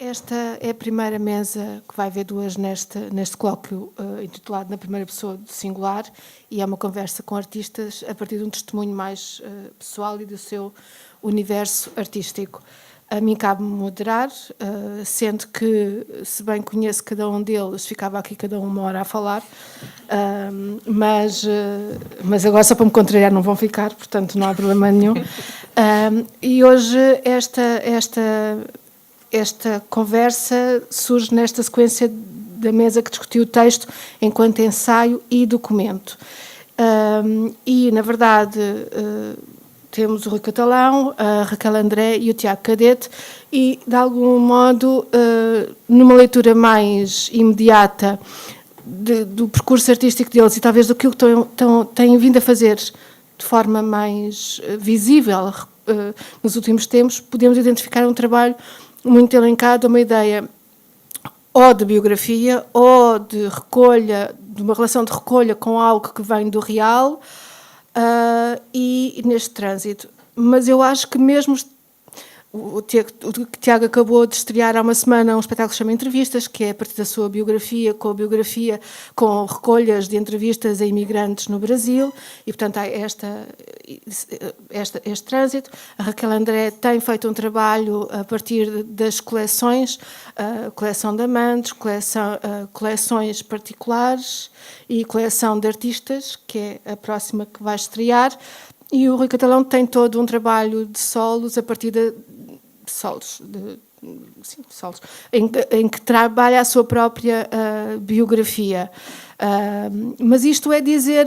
Esta é a primeira mesa que vai haver duas neste colóquio intitulado Na Primeira Pessoa do Singular, e é uma conversa com artistas a partir de um testemunho mais pessoal e do seu universo artístico. A mim cabe-me moderar, sendo que, se bem conheço cada um deles, ficava aqui cada uma hora a falar, mas agora só para me contrariar não vão ficar, portanto não há problema nenhum. E hoje esta conversa surge nesta sequência da mesa que discutiu o texto enquanto ensaio e documento. E, na verdade, temos o Rui Catalão, a Raquel André e o Tiago Cadete, e, de algum modo, numa leitura mais imediata do percurso artístico deles e talvez do que têm vindo a fazer de forma mais visível nos últimos tempos, podemos identificar um trabalho muito elencado, uma ideia ou de biografia ou de recolha, de uma relação de recolha com algo que vem do real e neste trânsito. Mas eu acho que mesmo o Tiago acabou de estrear há uma semana um espetáculo que se chama Entrevistas, que é a partir da sua biografia, com recolhas de entrevistas a imigrantes no Brasil, e portanto há este trânsito. A Raquel André tem feito um trabalho a partir das coleções, coleção de amantes, coleções particulares e coleção de artistas, que é a próxima que vai estrear. E o Rui Catalão tem todo um trabalho de solos a partir de solos, em que trabalha a sua própria biografia. Mas isto é dizer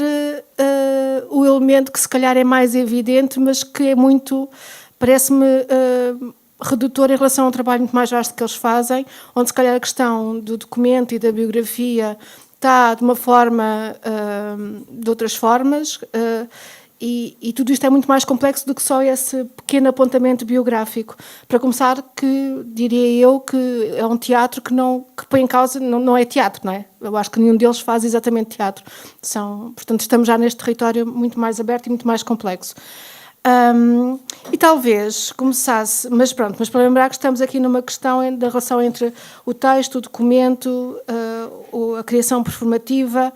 o elemento que se calhar é mais evidente, mas que é muito, parece-me, redutor em relação a um trabalho muito mais vasto que eles fazem, onde se calhar a questão do documento e da biografia está de uma forma, de outras formas, e tudo isto é muito mais complexo do que só esse pequeno apontamento biográfico. Para começar, que diria eu que é um teatro que põe em causa, não é teatro, não é? Eu acho que nenhum deles faz exatamente teatro. Portanto, estamos já neste território muito mais aberto e muito mais complexo. E talvez começasse, mas para lembrar que estamos aqui numa questão da relação entre o texto, o documento, a criação performativa,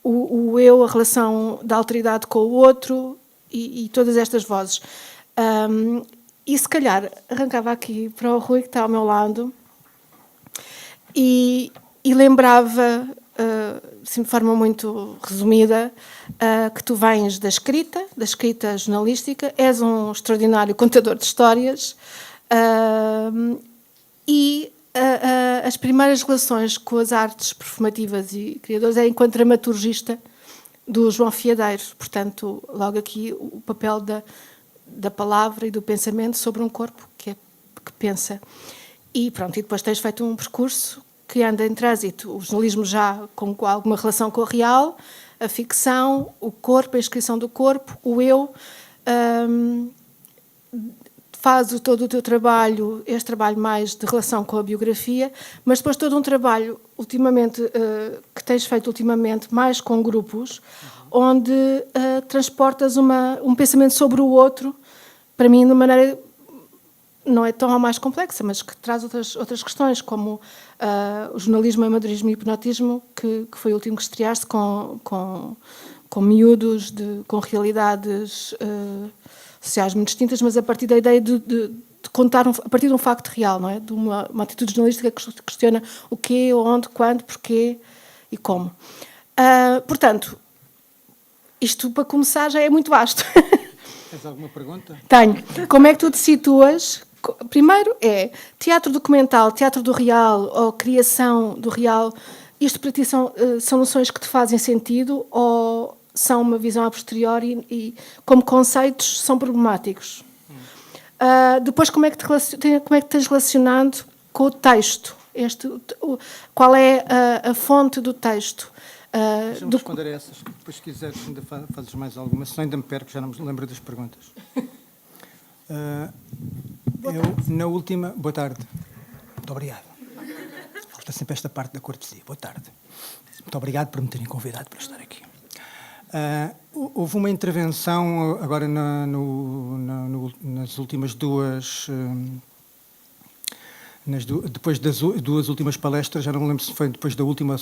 o eu, a relação da alteridade com o outro e todas estas vozes. E se calhar arrancava aqui para o Rui, que está ao meu lado, e lembrava, assim, de forma muito resumida, que tu vens da escrita jornalística, és um extraordinário contador de histórias, e as primeiras relações com as artes performativas e criadoras é enquanto dramaturgista do João Fiadeiro. Portanto, logo aqui o papel da palavra e do pensamento sobre um corpo que pensa. E pronto, e depois tens feito um percurso que anda em trânsito. O jornalismo já com alguma relação com o real, a ficção, o corpo, a inscrição do corpo, o eu. Faz todo o teu trabalho, este trabalho mais de relação com a biografia, mas depois todo um trabalho, ultimamente, que tens feito ultimamente, mais com grupos, onde transportas um pensamento sobre o outro, para mim, de uma maneira, não é tão mais complexa, mas que traz outras questões, como o jornalismo, amadorismo e hipnotismo, que foi o último que estreaste com miúdos, com realidades sociais muito distintas, mas a partir da ideia de contar a partir de um facto real, não é? De uma atitude jornalística que questiona o quê, onde, quando, porquê e como. Portanto, isto para começar já é muito vasto. Tens alguma pergunta? Tenho. Como é que tu te situas? Primeiro é teatro documental, teatro do real ou criação do real. Isto para ti são noções que te fazem sentido ou são uma visão a posteriori e como conceitos, são problemáticos? Depois, como é que tens relacionado com o texto? Qual é a fonte do texto? Deixa-me responder a essas, depois se quiseres ainda fazes mais alguma, senão ainda me perco, já não me lembro das perguntas. Na última... Boa tarde. Muito obrigado. Falta sempre esta parte da cortesia. Boa tarde. Muito obrigado por me terem convidado para estar aqui. Houve uma intervenção agora nas últimas duas depois das duas últimas palestras, já não me lembro se foi depois da última,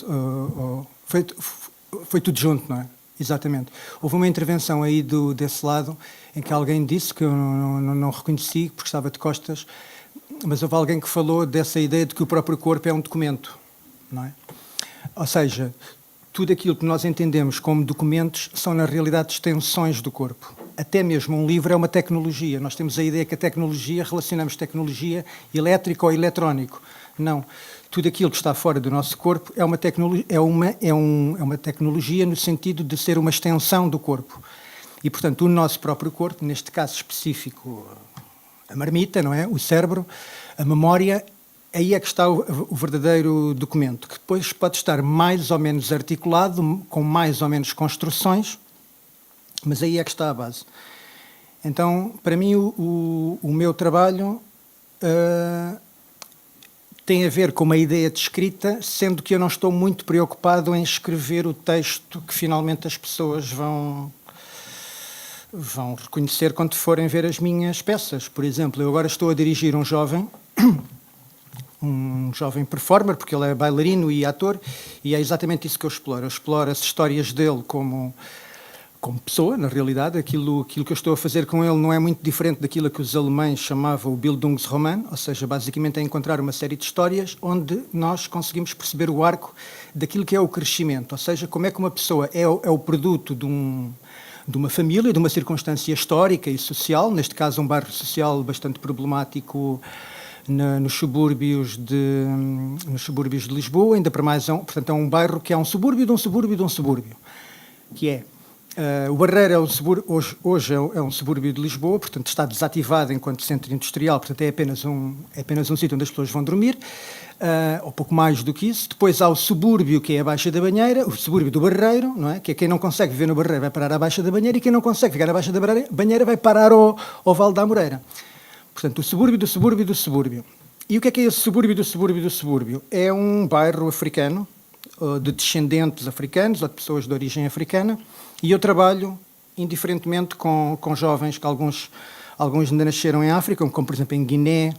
foi tudo junto, não é? Exatamente. Houve uma intervenção aí desse lado em que alguém disse, que eu não reconheci porque estava de costas, mas houve alguém que falou dessa ideia de que o próprio corpo é um documento, não é? Ou seja, tudo aquilo que nós entendemos como documentos são, na realidade, extensões do corpo. Até mesmo um livro é uma tecnologia. Nós temos a ideia que a tecnologia, relacionamos tecnologia elétrica ou eletrónico. Não. Tudo aquilo que está fora do nosso corpo é uma tecnologia no sentido de ser uma extensão do corpo. E, portanto, o nosso próprio corpo, neste caso específico, a marmita, não é? O cérebro, a memória, aí é que está o verdadeiro documento, que depois pode estar mais ou menos articulado, com mais ou menos construções, mas aí é que está a base. Então, para mim, o meu trabalho tem a ver com uma ideia de escrita, sendo que eu não estou muito preocupado em escrever o texto que finalmente as pessoas vão reconhecer quando forem ver as minhas peças. Por exemplo, eu agora estou a dirigir um jovem performer, porque ele é bailarino e ator, e é exatamente isso que eu exploro. Eu exploro as histórias dele como pessoa, na realidade. Aquilo que eu estou a fazer com ele não é muito diferente daquilo que os alemães chamavam o Bildungsroman, ou seja, basicamente é encontrar uma série de histórias onde nós conseguimos perceber o arco daquilo que é o crescimento, ou seja, como é que uma pessoa é o produto de uma família, de uma circunstância histórica e social, neste caso um bairro social bastante problemático nos subúrbios de Lisboa, ainda para mais, portanto é um bairro que é um subúrbio de um subúrbio de um subúrbio, que é o Barreiro é hoje é um subúrbio de Lisboa, portanto está desativado enquanto centro industrial, portanto é apenas um sítio onde as pessoas vão dormir, ou pouco mais do que isso. Depois há o subúrbio, que é a Baixa da Banheira, o subúrbio do Barreiro, não é? Que é quem não consegue viver no Barreiro vai parar à Baixa da Banheira, e quem não consegue ficar à Baixa da Banheira vai parar ao Vale da Amoreira. Portanto, o subúrbio do subúrbio do subúrbio. E o que é esse subúrbio do subúrbio do subúrbio? É um bairro africano, de descendentes africanos ou de pessoas de origem africana, e eu trabalho indiferentemente com jovens que alguns ainda nasceram em África, como por exemplo em Guiné,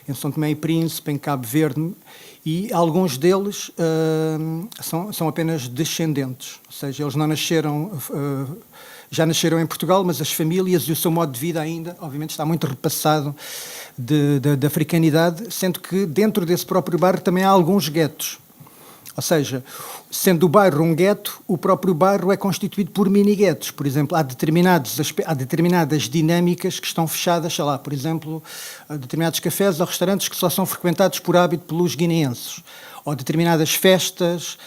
em São Tomé e Príncipe, em Cabo Verde, e alguns deles são apenas descendentes, ou seja, eles não nasceram, já nasceram em Portugal, mas as famílias e o seu modo de vida ainda, obviamente, está muito repassado da africanidade, sendo que dentro desse próprio bairro também há alguns guetos. Ou seja, sendo o bairro um gueto, o próprio bairro é constituído por mini-guetos. Por exemplo, há determinadas dinâmicas que estão fechadas, sei lá, por exemplo, determinados cafés ou restaurantes que só são frequentados por hábito pelos guineenses, ou determinadas festas.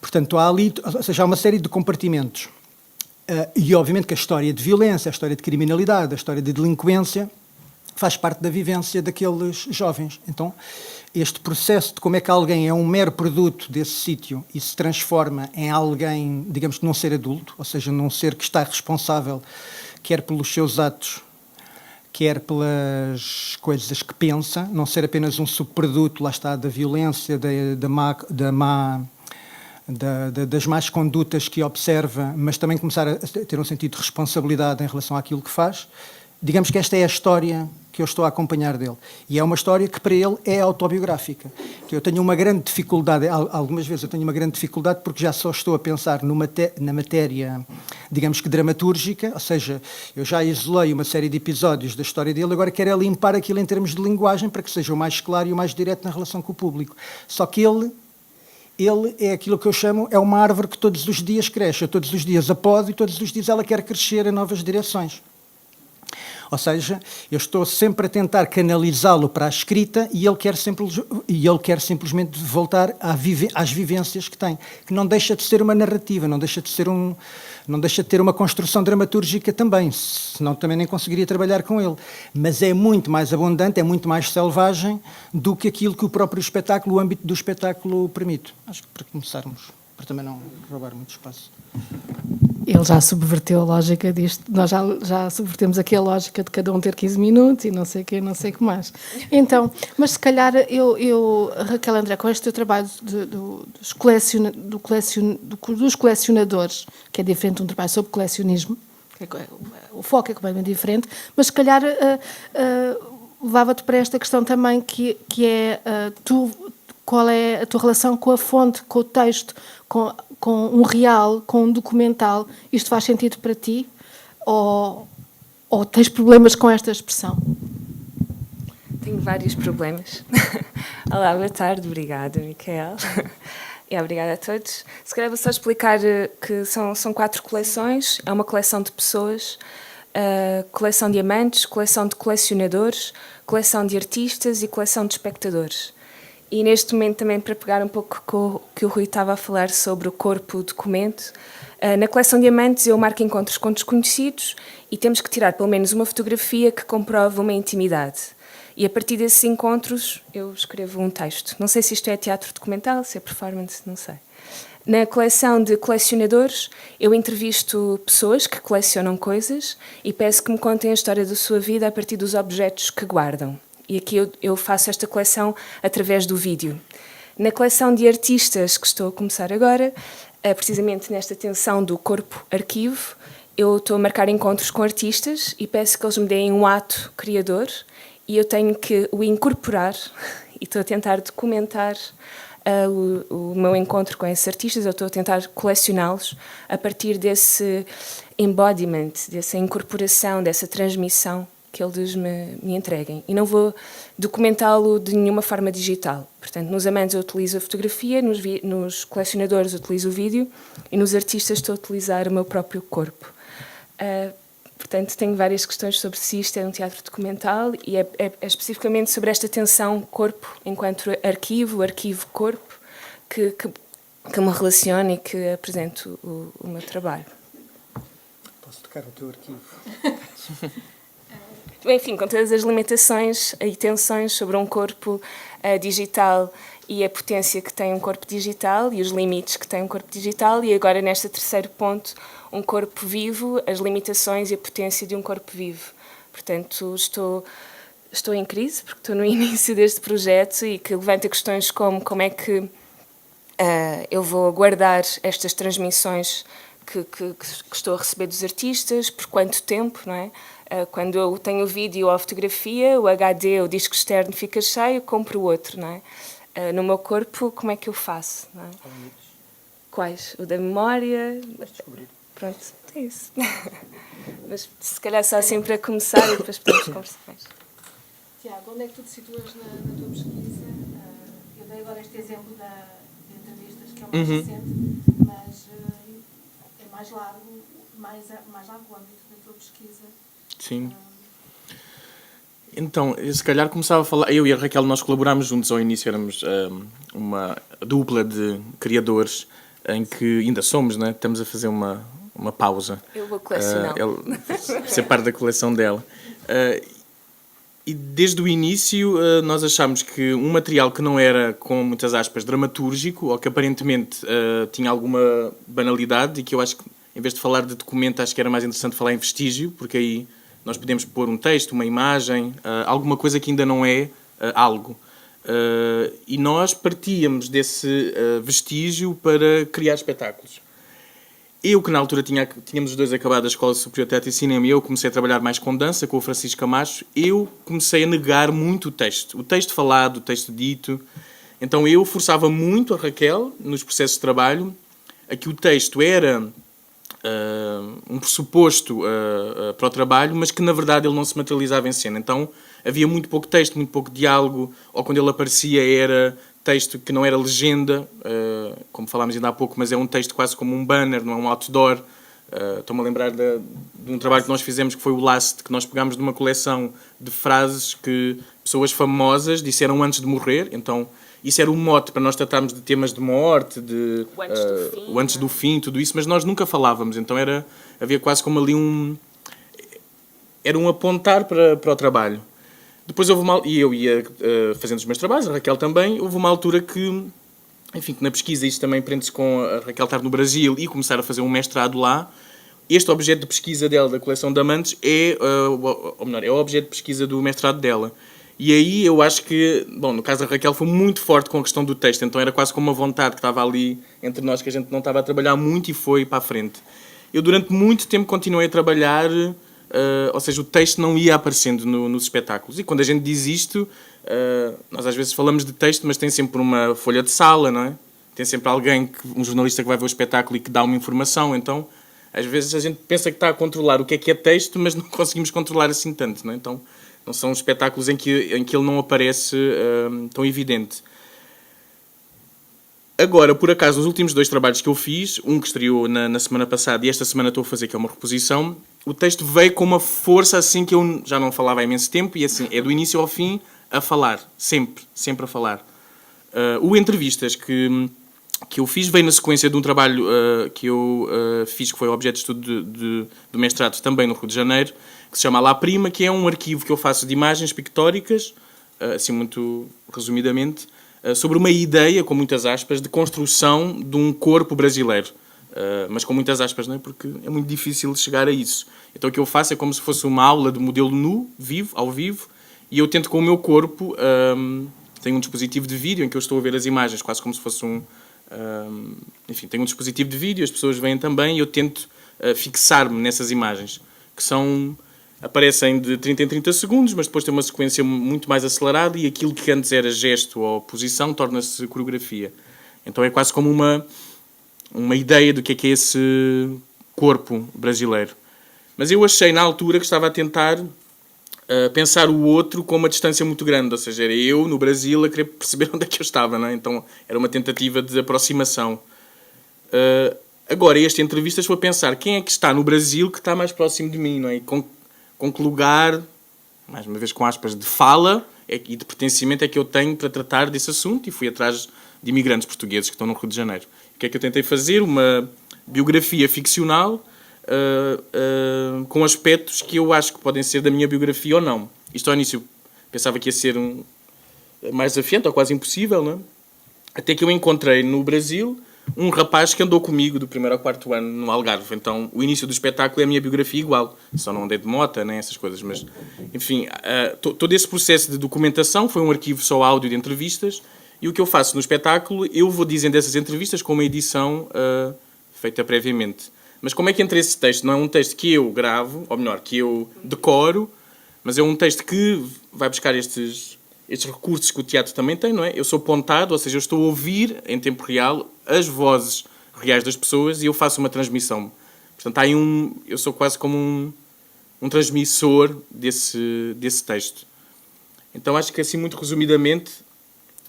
Portanto, há ali, ou seja, há uma série de compartimentos. E, obviamente, que a história de violência, a história de criminalidade, a história de delinquência faz parte da vivência daqueles jovens. Então, este processo de como é que alguém é um mero produto desse sítio e se transforma em alguém, digamos que num ser adulto, ou seja, num ser que está responsável quer pelos seus atos, quer pelas coisas que pensa, não ser apenas um subproduto, lá está, da violência, das más condutas que observa, mas também começar a ter um sentido de responsabilidade em relação àquilo que faz. Digamos que esta é a história que eu estou a acompanhar dele. E é uma história que para ele é autobiográfica. Eu tenho uma grande dificuldade, algumas vezes eu tenho uma grande dificuldade porque já só estou a pensar na matéria, digamos que dramatúrgica, ou seja, eu já isolei uma série de episódios da história dele, agora quero é limpar aquilo em termos de linguagem para que seja o mais claro e o mais direto na relação com o público. Só que ele é aquilo que eu chamo, é uma árvore que todos os dias cresce, todos os dias a pode e todos os dias ela quer crescer em novas direções. Ou seja, eu estou sempre a tentar canalizá-lo para a escrita e ele quer simplesmente voltar às vivências que tem, que não deixa de ser uma narrativa, não deixa de ter uma construção dramatúrgica também, senão também nem conseguiria trabalhar com ele. Mas é muito mais abundante, é muito mais selvagem do que aquilo que o próprio espetáculo, o âmbito do espetáculo permite. Acho que para começarmos, para também não roubar muito espaço. Ele já subverteu a lógica disto. Nós já subvertemos aqui a lógica de cada um ter 15 minutos e não sei o que, não sei o que mais. Então, mas se calhar eu Raquel André, com este teu trabalho dos colecionadores, que é diferente de um trabalho sobre colecionismo, o foco é completamente diferente, mas se calhar levava-te para esta questão também, que é qual é a tua relação com a fonte, com o texto, com um real, com um documental. Isto faz sentido para ti? Ou tens problemas com esta expressão? Tenho vários problemas. Olá, boa tarde, obrigada, Micael. E obrigada a todos. Se calhar vou só explicar que são 4 coleções. É uma coleção de pessoas, coleção de amantes, coleção de colecionadores, coleção de artistas e coleção de espectadores. E neste momento também, para pegar um pouco com o que o Rui estava a falar sobre o corpo documento, na coleção de amantes eu marco encontros com desconhecidos e temos que tirar pelo menos uma fotografia que comprove uma intimidade. E a partir desses encontros eu escrevo um texto. Não sei se isto é teatro documental, se é performance, não sei. Na coleção de colecionadores, eu entrevisto pessoas que colecionam coisas e peço que me contem a história da sua vida a partir dos objetos que guardam. E aqui eu faço esta coleção através do vídeo. Na coleção de artistas que estou a começar agora, precisamente nesta tensão do corpo-arquivo, eu estou a marcar encontros com artistas e peço que eles me deem um ato criador e eu tenho que o incorporar e estou a tentar documentar o meu encontro com esses artistas, eu estou a tentar colecioná-los a partir desse embodiment, dessa incorporação, dessa transmissão que eles me entreguem. E não vou documentá-lo de nenhuma forma digital. Portanto, nos amantes eu utilizo a fotografia, nos colecionadores eu utilizo o vídeo e nos artistas estou a utilizar o meu próprio corpo. Portanto, tenho várias questões sobre se isto é um teatro documental e é especificamente sobre esta tensão corpo enquanto arquivo-corpo que me relaciona e que apresento o meu trabalho. Posso tocar o teu arquivo? Enfim, com todas as limitações e tensões sobre um corpo digital e a potência que tem um corpo digital e os limites que tem um corpo digital e agora neste terceiro ponto um corpo vivo, as limitações e a potência de um corpo vivo. Portanto, estou em crise porque estou no início deste projeto e que levanta questões como é que eu vou guardar estas transmissões que estou a receber dos artistas, por quanto tempo, não é? Quando eu tenho o vídeo ou a fotografia, o HD, o disco externo fica cheio, compro outro, não é? No meu corpo, como é que eu faço? Não é? Quais? O da memória? Vais descobrir. Pronto, é isso. Mas se calhar só assim para começar e depois podemos conversar mais. Tiago, onde é que tu te situas na tua pesquisa? Eu dei agora este exemplo de entrevistas, que é o mais recente, mas é mais largo, mais largo o âmbito da tua pesquisa. Sim. Então, se calhar começava a falar... Eu e a Raquel, nós colaborámos juntos ao início, éramos uma dupla de criadores em que ainda somos, né? Estamos a fazer uma pausa. Eu vou colecionar. Ser parte da coleção dela. E desde o início nós achámos que um material que não era, com muitas aspas, dramatúrgico, ou que aparentemente tinha alguma banalidade, e que eu acho que, em vez de falar de documento, acho que era mais interessante falar em vestígio, porque aí nós podemos pôr um texto, uma imagem, alguma coisa que ainda não é algo. E nós partíamos desse vestígio para criar espetáculos. Eu, que na altura tínhamos os dois acabado a Escola Superior de Teatro e Cinema, e eu comecei a trabalhar mais com dança, com o Francisco Camacho, eu comecei a negar muito o texto falado, o texto dito. Então eu forçava muito a Raquel, nos processos de trabalho, a que o texto era um pressuposto para o trabalho, mas que na verdade ele não se materializava em cena. Então havia muito pouco texto, muito pouco diálogo, ou quando ele aparecia era texto que não era legenda, como falámos ainda há pouco, mas é um texto quase como um banner, não é um outdoor. Estou-me a lembrar de um trabalho que nós fizemos, que foi o Last, que nós pegámos de uma coleção de frases que pessoas famosas disseram antes de morrer. Então isso era um mote para nós tratarmos de temas de morte, de o antes do fim, tudo isso, mas nós nunca falávamos. Então havia quase como ali era um apontar para o trabalho. Depois houve e eu ia fazendo os meus trabalhos, a Raquel também, houve uma altura que, enfim, que na pesquisa, isto também prende-se com a Raquel estar no Brasil e começar a fazer um mestrado lá. Este objeto de pesquisa dela, da coleção de amantes, é o objeto de pesquisa do mestrado dela. E aí eu acho que, bom, no caso da Raquel foi muito forte com a questão do texto, então era quase como uma vontade que estava ali entre nós, que a gente não estava a trabalhar muito e foi para a frente. Eu durante muito tempo continuei a trabalhar ou seja, o texto não ia aparecendo nos espetáculos. E quando a gente diz isto, nós às vezes falamos de texto, mas tem sempre uma folha de sala, não é? Tem sempre alguém, um jornalista que vai ver o espetáculo e que dá uma informação. Então, às vezes a gente pensa que está a controlar o que é texto, mas não conseguimos controlar assim tanto, não é? Então, não são espetáculos em que ele não aparece tão evidente. Agora, por acaso, os últimos 2 trabalhos que eu fiz, um que estreou na semana passada e esta semana estou a fazer, que é uma reposição, o texto veio com uma força assim que eu já não falava há imenso tempo e assim, é do início ao fim a falar, sempre a falar. O Entrevistas que eu fiz veio na sequência de um trabalho que eu fiz, que foi objeto de estudo do mestrado também no Rio de Janeiro, que se chama La Prima, que é um arquivo que eu faço de imagens pictóricas, assim muito resumidamente, sobre uma ideia, com muitas aspas, de construção de um corpo brasileiro. Mas com muitas aspas, não é? Porque é muito difícil chegar a isso. Então o que eu faço é como se fosse uma aula de modelo nu, ao vivo, e eu tento com o meu corpo, tenho um dispositivo de vídeo em que eu estou a ver as imagens, quase como se fosse enfim, tenho um dispositivo de vídeo, as pessoas veem também, e eu tento fixar-me nessas imagens, que aparecem de 30 em 30 segundos, mas depois tem uma sequência muito mais acelerada e aquilo que antes era gesto ou posição torna-se coreografia. Então é quase como uma ideia do que é esse corpo brasileiro. Mas eu achei na altura que estava a tentar pensar o outro com uma distância muito grande, ou seja, era eu no Brasil a querer perceber onde é que eu estava, não é? Então era uma tentativa de aproximação. Agora, esta entrevista foi a pensar quem é que está no Brasil que está mais próximo de mim, não é? Com que lugar, mais uma vez com aspas, de fala e de pertencimento é que eu tenho para tratar desse assunto, e fui atrás de imigrantes portugueses que estão no Rio de Janeiro. O que é que eu tentei fazer? Uma biografia ficcional com aspectos que eu acho que podem ser da minha biografia ou não. Isto ao início pensava que ia ser mais desafiante ou quase impossível, não é? Até que eu encontrei no Brasil um rapaz que andou comigo do 1º ao 4º ano no Algarve. Então, o início do espetáculo é a minha biografia igual. Só não andei de moto, nem essas coisas. Mas, enfim, todo esse processo de documentação foi um arquivo só áudio de entrevistas. E o que eu faço no espetáculo, eu vou dizendo essas entrevistas com uma edição feita previamente. Mas como é que entra esse texto? Não é um texto que eu gravo, ou melhor, que eu decoro, mas é um texto que vai buscar estes recursos que o teatro também tem, não é? Eu sou pontado, ou seja, eu estou a ouvir em tempo real as vozes reais das pessoas e eu faço uma transmissão. Portanto, eu sou quase como um transmissor desse texto. Então, acho que assim, muito resumidamente,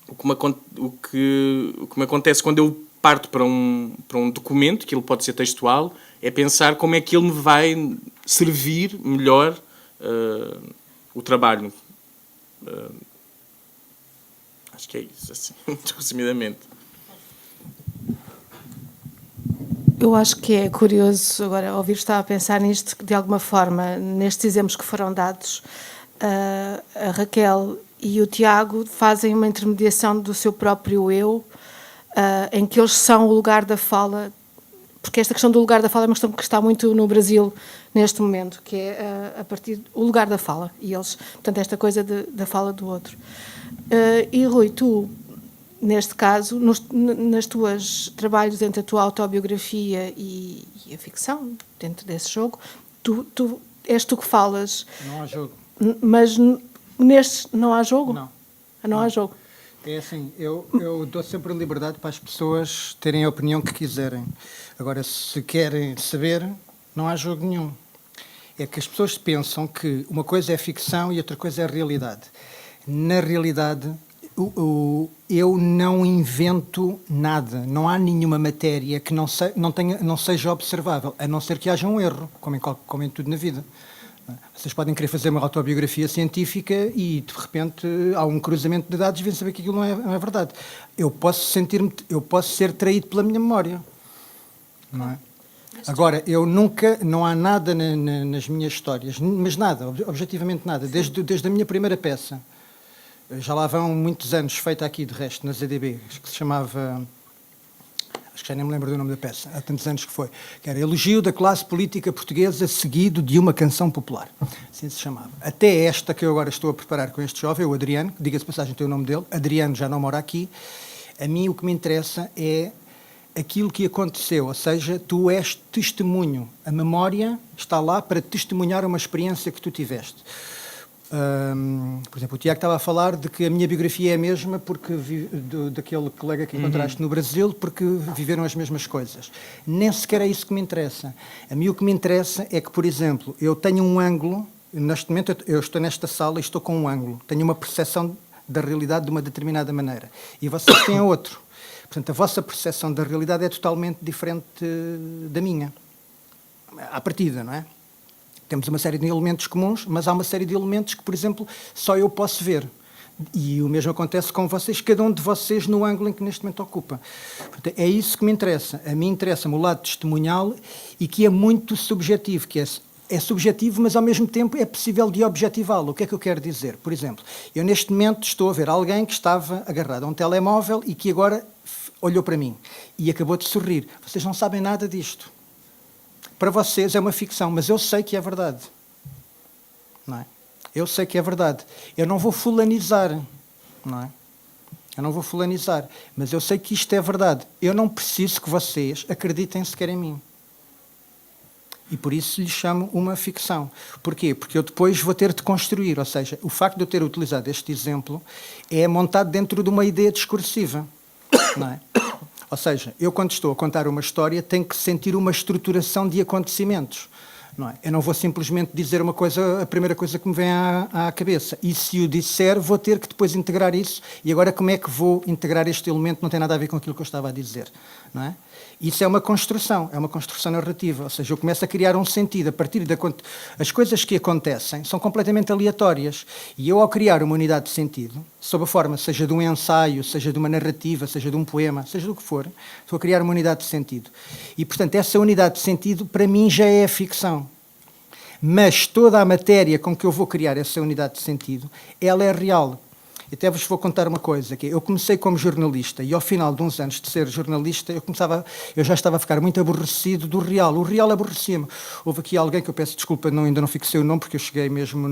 o que me acontece quando eu parto para um documento, que ele pode ser textual, é pensar como é que ele me vai servir melhor o trabalho. Acho que é isso, assim, muito resumidamente. Eu acho que é curioso agora ouvir estar a pensar nisto, que de alguma forma, nestes exemplos que foram dados, a Raquel e o Tiago fazem uma intermediação do seu próprio eu, em que eles são o lugar da fala, porque esta questão do lugar da fala é uma questão que está muito no Brasil neste momento, que é a partir do lugar da fala, e eles, portanto, esta coisa da fala do outro. E Rui, tu, neste caso, nas tuas trabalhos entre a tua autobiografia e a ficção, dentro desse jogo, és tu que falas. Não há jogo. Mas nestes não há jogo? Não. Não há jogo. É assim, eu dou sempre liberdade para as pessoas terem a opinião que quiserem. Agora, se querem saber, não há jogo nenhum. É que as pessoas pensam que uma coisa é ficção e outra coisa é realidade. Na realidade, eu não invento nada. Não há nenhuma matéria que não seja observável, a não ser que haja um erro, como em tudo na vida. Vocês podem querer fazer uma autobiografia científica e, de repente, há um cruzamento de dados e vêm saber que aquilo não é verdade. Eu posso ser traído pela minha memória. Não é? Agora, não há nada nas minhas histórias, mas nada, objetivamente nada, desde a minha primeira peça. Já lá vão muitos anos, feita aqui de resto, na ZDB, que se chamava... Acho que já nem me lembro do nome da peça, há tantos anos que foi, que era Elogio da Classe Política Portuguesa seguido de uma canção popular, assim se chamava. Até esta que eu agora estou a preparar com este jovem, o Adriano, diga-se passagem, tem o nome dele, Adriano já não mora aqui. A mim o que me interessa é aquilo que aconteceu, ou seja, tu és testemunho. A memória está lá para testemunhar uma experiência que tu tiveste. Por exemplo, o Tiago estava a falar de que a minha biografia é a mesma porque daquele colega que encontraste no Brasil, porque viveram as mesmas coisas. Nem sequer é isso que me interessa. A mim o que me interessa é que, por exemplo, eu tenho um ângulo, neste momento eu estou nesta sala e estou com um ângulo, tenho uma percepção da realidade de uma determinada maneira, e vocês têm outro. Portanto, a vossa percepção da realidade é totalmente diferente da minha, à partida, não é? Temos uma série de elementos comuns, mas há uma série de elementos que, por exemplo, só eu posso ver. E o mesmo acontece com vocês, cada um de vocês no ângulo em que neste momento ocupa. Portanto, é isso que me interessa. A mim interessa-me o lado testemunhal e que é muito subjetivo, que é subjetivo, mas ao mesmo tempo é possível de objetivá-lo. O que é que eu quero dizer? Por exemplo, eu neste momento estou a ver alguém que estava agarrado a um telemóvel e que agora olhou para mim e acabou de sorrir. Vocês não sabem nada disto. Para vocês é uma ficção, mas eu sei que é verdade. Não é? Eu sei que é verdade. Eu não vou fulanizar, não é? Eu não vou fulanizar, mas eu sei que isto é verdade. Eu não preciso que vocês acreditem sequer em mim. E por isso lhe chamo uma ficção. Porquê? Porque eu depois vou ter de construir, ou seja, o facto de eu ter utilizado este exemplo é montado dentro de uma ideia discursiva, não é? Ou seja, eu quando estou a contar uma história tenho que sentir uma estruturação de acontecimentos. Não é? Eu não vou simplesmente dizer uma coisa, a primeira coisa que me vem à cabeça. E se o disser, vou ter que depois integrar isso. E agora como é que vou integrar este elemento? Não tem nada a ver com aquilo que eu estava a dizer. Não é? Isso é uma construção narrativa. Ou seja, eu começo a criar um sentido a partir as coisas que acontecem são completamente aleatórias. E eu, ao criar uma unidade de sentido, sob a forma, seja de um ensaio, seja de uma narrativa, seja de um poema, seja do que for, estou a criar uma unidade de sentido. E, portanto, essa unidade de sentido, para mim, já é a ficção. Mas toda a matéria com que eu vou criar essa unidade de sentido, ela é real. Até vos vou contar uma coisa, que eu comecei como jornalista e ao final de uns anos de ser jornalista eu já estava a ficar muito aborrecido do real. O real aborrecia-me. Houve aqui alguém que eu peço desculpa, ainda não fixei o nome porque eu cheguei mesmo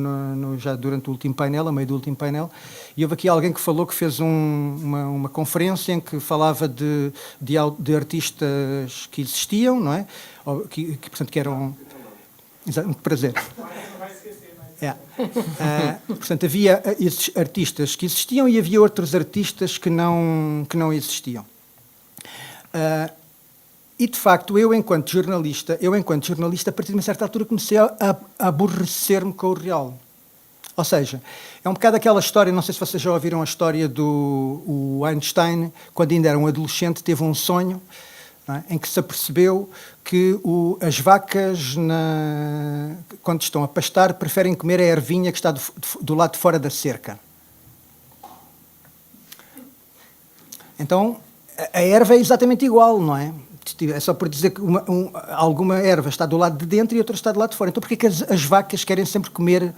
já durante o último painel, a meio do último painel, e houve aqui alguém que falou que fez uma conferência em que falava de artistas que existiam, não é? Portanto, que eram... Exato, muito prazer. Portanto, havia esses artistas que existiam e havia outros artistas que não existiam. E, de facto, eu, enquanto jornalista, a partir de uma certa altura, comecei a aborrecer-me com o real. Ou seja, é um bocado aquela história, não sei se vocês já ouviram a história do Einstein, quando ainda era um adolescente, teve um sonho, não é? Em que se apercebeu que as vacas, quando estão a pastar, preferem comer a ervinha que está do lado de fora da cerca. Então, a erva é exatamente igual, não é? É só por dizer que alguma erva está do lado de dentro e outra está do lado de fora. Então, porquê que as vacas querem sempre comer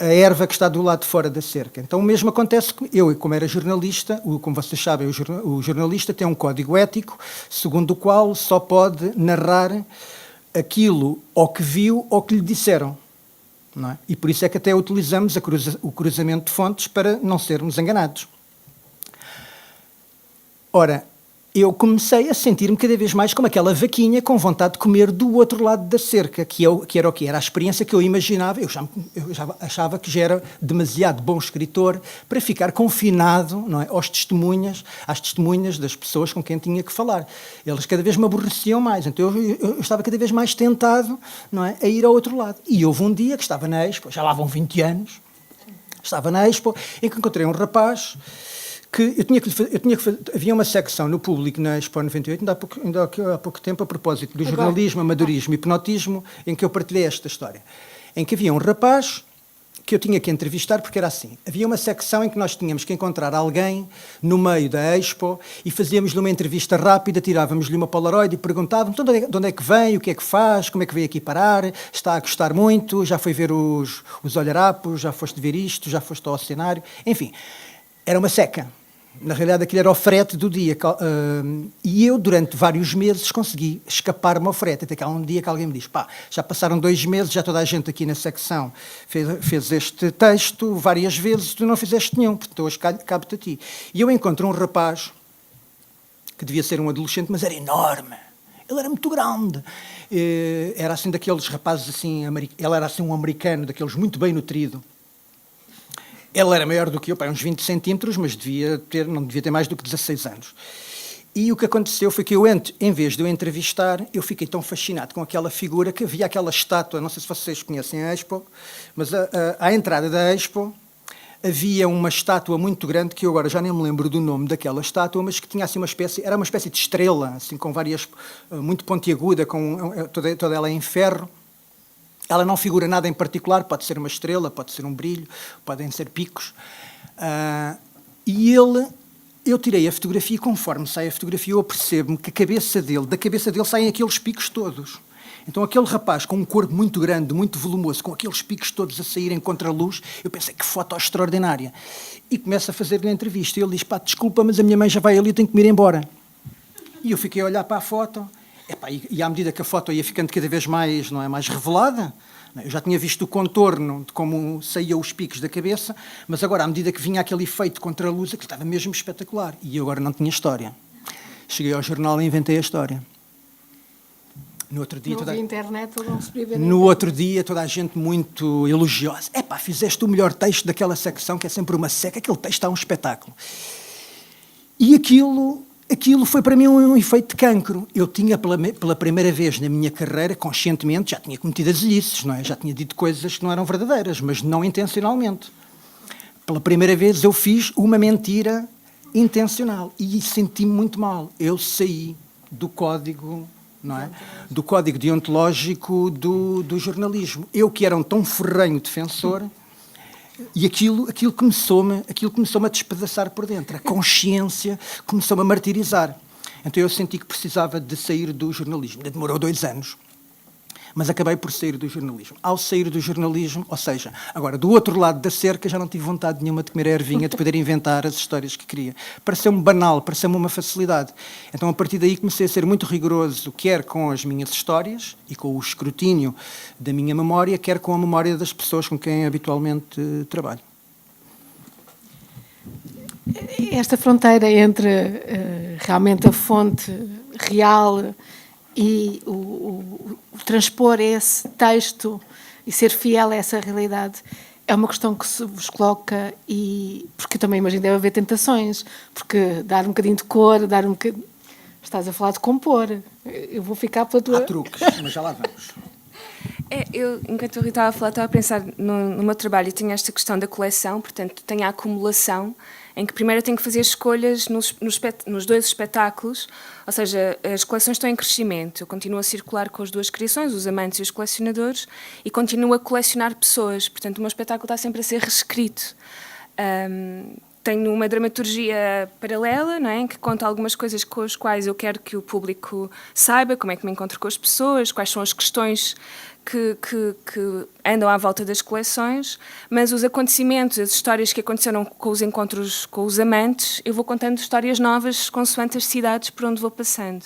a erva que está do lado de fora da cerca? Então, o mesmo acontece que eu, como era jornalista, como vocês sabem, o jornalista tem um código ético, segundo o qual só pode narrar aquilo ou que viu ou que lhe disseram. Não é? E por isso é que até utilizamos o cruzamento de fontes para não sermos enganados. Ora, eu comecei a sentir-me cada vez mais como aquela vaquinha com vontade de comer do outro lado da cerca, que era o quê? Era a experiência que eu imaginava. Eu já achava que já era demasiado bom escritor para ficar confinado, não é, às testemunhas das pessoas com quem tinha que falar. Elas cada vez me aborreciam mais, então eu estava cada vez mais tentado, não é, a ir ao outro lado. E houve um dia que estava na Expo, já lá vão 20 anos, estava na Expo, em que encontrei um rapaz que havia uma secção no Público na Expo 98, ainda há pouco tempo, a propósito do jornalismo, amadorismo e hipnotismo, em que eu partilhei esta história. Em que havia um rapaz que eu tinha que entrevistar, porque era assim. Havia uma secção em que nós tínhamos que encontrar alguém no meio da Expo e fazíamos-lhe uma entrevista rápida, tirávamos-lhe uma Polaroid e perguntávamos de onde é que vem, o que é que faz, como é que veio aqui parar, está a gostar muito, já foi ver os olharapos, já foste ver isto, já foste ao cenário, enfim. Era uma seca. Na realidade, aquilo era o frete do dia. E eu, durante vários meses, consegui escapar-me ao frete. Até que há um dia que alguém me diz, já passaram 2 meses, já toda a gente aqui na secção fez este texto várias vezes, tu não fizeste nenhum, portanto hoje cabe-te a ti. E eu encontro um rapaz que devia ser um adolescente, mas era enorme. Ele era muito grande. Era assim daqueles rapazes assim, ele era assim um americano, daqueles muito bem nutrido. Ele era maior do que eu, uns 20 centímetros, mas não devia ter mais do que 16 anos. E o que aconteceu foi que em vez de eu entrevistar, eu fiquei tão fascinado com aquela figura que havia aquela estátua, não sei se vocês conhecem a Expo, mas à entrada da Expo havia uma estátua muito grande, que eu agora já nem me lembro do nome daquela estátua, mas que tinha assim era uma espécie de estrela, assim, com várias, muito pontiaguda, toda ela em ferro. Ela não figura nada em particular, pode ser uma estrela, pode ser um brilho, podem ser picos. Eu tirei a fotografia e conforme sai a fotografia eu apercebo-me que da cabeça dele saem aqueles picos todos. Então aquele rapaz com um corpo muito grande, muito volumoso, com aqueles picos todos a saírem contra a luz, eu pensei que foto extraordinária. E começo a fazer-lhe a entrevista. E ele diz, desculpa, mas a minha mãe já vai ali, eu tenho que me ir embora. E eu fiquei a olhar para a foto, e à medida que a foto ia ficando cada vez mais, não é, mais revelada, eu já tinha visto o contorno de como saíam os picos da cabeça, mas agora, à medida que vinha aquele efeito contra a luz, aquilo estava mesmo espetacular. E eu agora não tinha história. Cheguei ao jornal e inventei a história. No outro dia, toda a gente muito elogiosa. Fizeste o melhor texto daquela secção, que é sempre uma seca. Aquele texto está um espetáculo. E aquilo foi para mim um efeito de cancro. Eu tinha, pela primeira vez na minha carreira, conscientemente, já tinha cometido azelhices, não é? Já tinha dito coisas que não eram verdadeiras, mas não intencionalmente. Pela primeira vez eu fiz uma mentira intencional e senti-me muito mal. Eu saí do código, não é? Do código deontológico do jornalismo. Eu que era um tão ferrenho defensor, e aquilo começou-me a despedaçar por dentro. A consciência começou-me a martirizar. Então eu senti que precisava de sair do jornalismo. Demorou 2 anos. Mas acabei por sair do jornalismo. Ao sair do jornalismo, ou seja, agora do outro lado da cerca já não tive vontade nenhuma de comer a ervinha, de poder inventar as histórias que queria. Pareceu-me banal, pareceu-me uma facilidade. Então a partir daí comecei a ser muito rigoroso, quer com as minhas histórias e com o escrutínio da minha memória, quer com a memória das pessoas com quem habitualmente trabalho. Esta fronteira entre realmente a fonte real e o transpor esse texto e ser fiel a essa realidade é uma questão que se vos coloca, e porque eu também imagino que deve haver tentações, porque dar um bocadinho de cor, estás a falar de compor, eu vou ficar pela tua... Há truques, mas já lá vamos. Enquanto eu estava a falar, estava a pensar no meu trabalho, e tenho esta questão da coleção, portanto tenho a acumulação, em que primeiro eu tenho que fazer escolhas nos 2 espetáculos, ou seja, as coleções estão em crescimento, eu continuo a circular com as 2 criações, os amantes e os colecionadores, e continuo a colecionar pessoas, portanto o meu espetáculo está sempre a ser reescrito. Tenho uma dramaturgia paralela, não é, em que conta algumas coisas com as quais eu quero que o público saiba, como é que me encontro com as pessoas, quais são as questões que andam à volta das coleções, mas os acontecimentos, as histórias que aconteceram com os encontros com os amantes, eu vou contando histórias novas consoante as cidades por onde vou passando.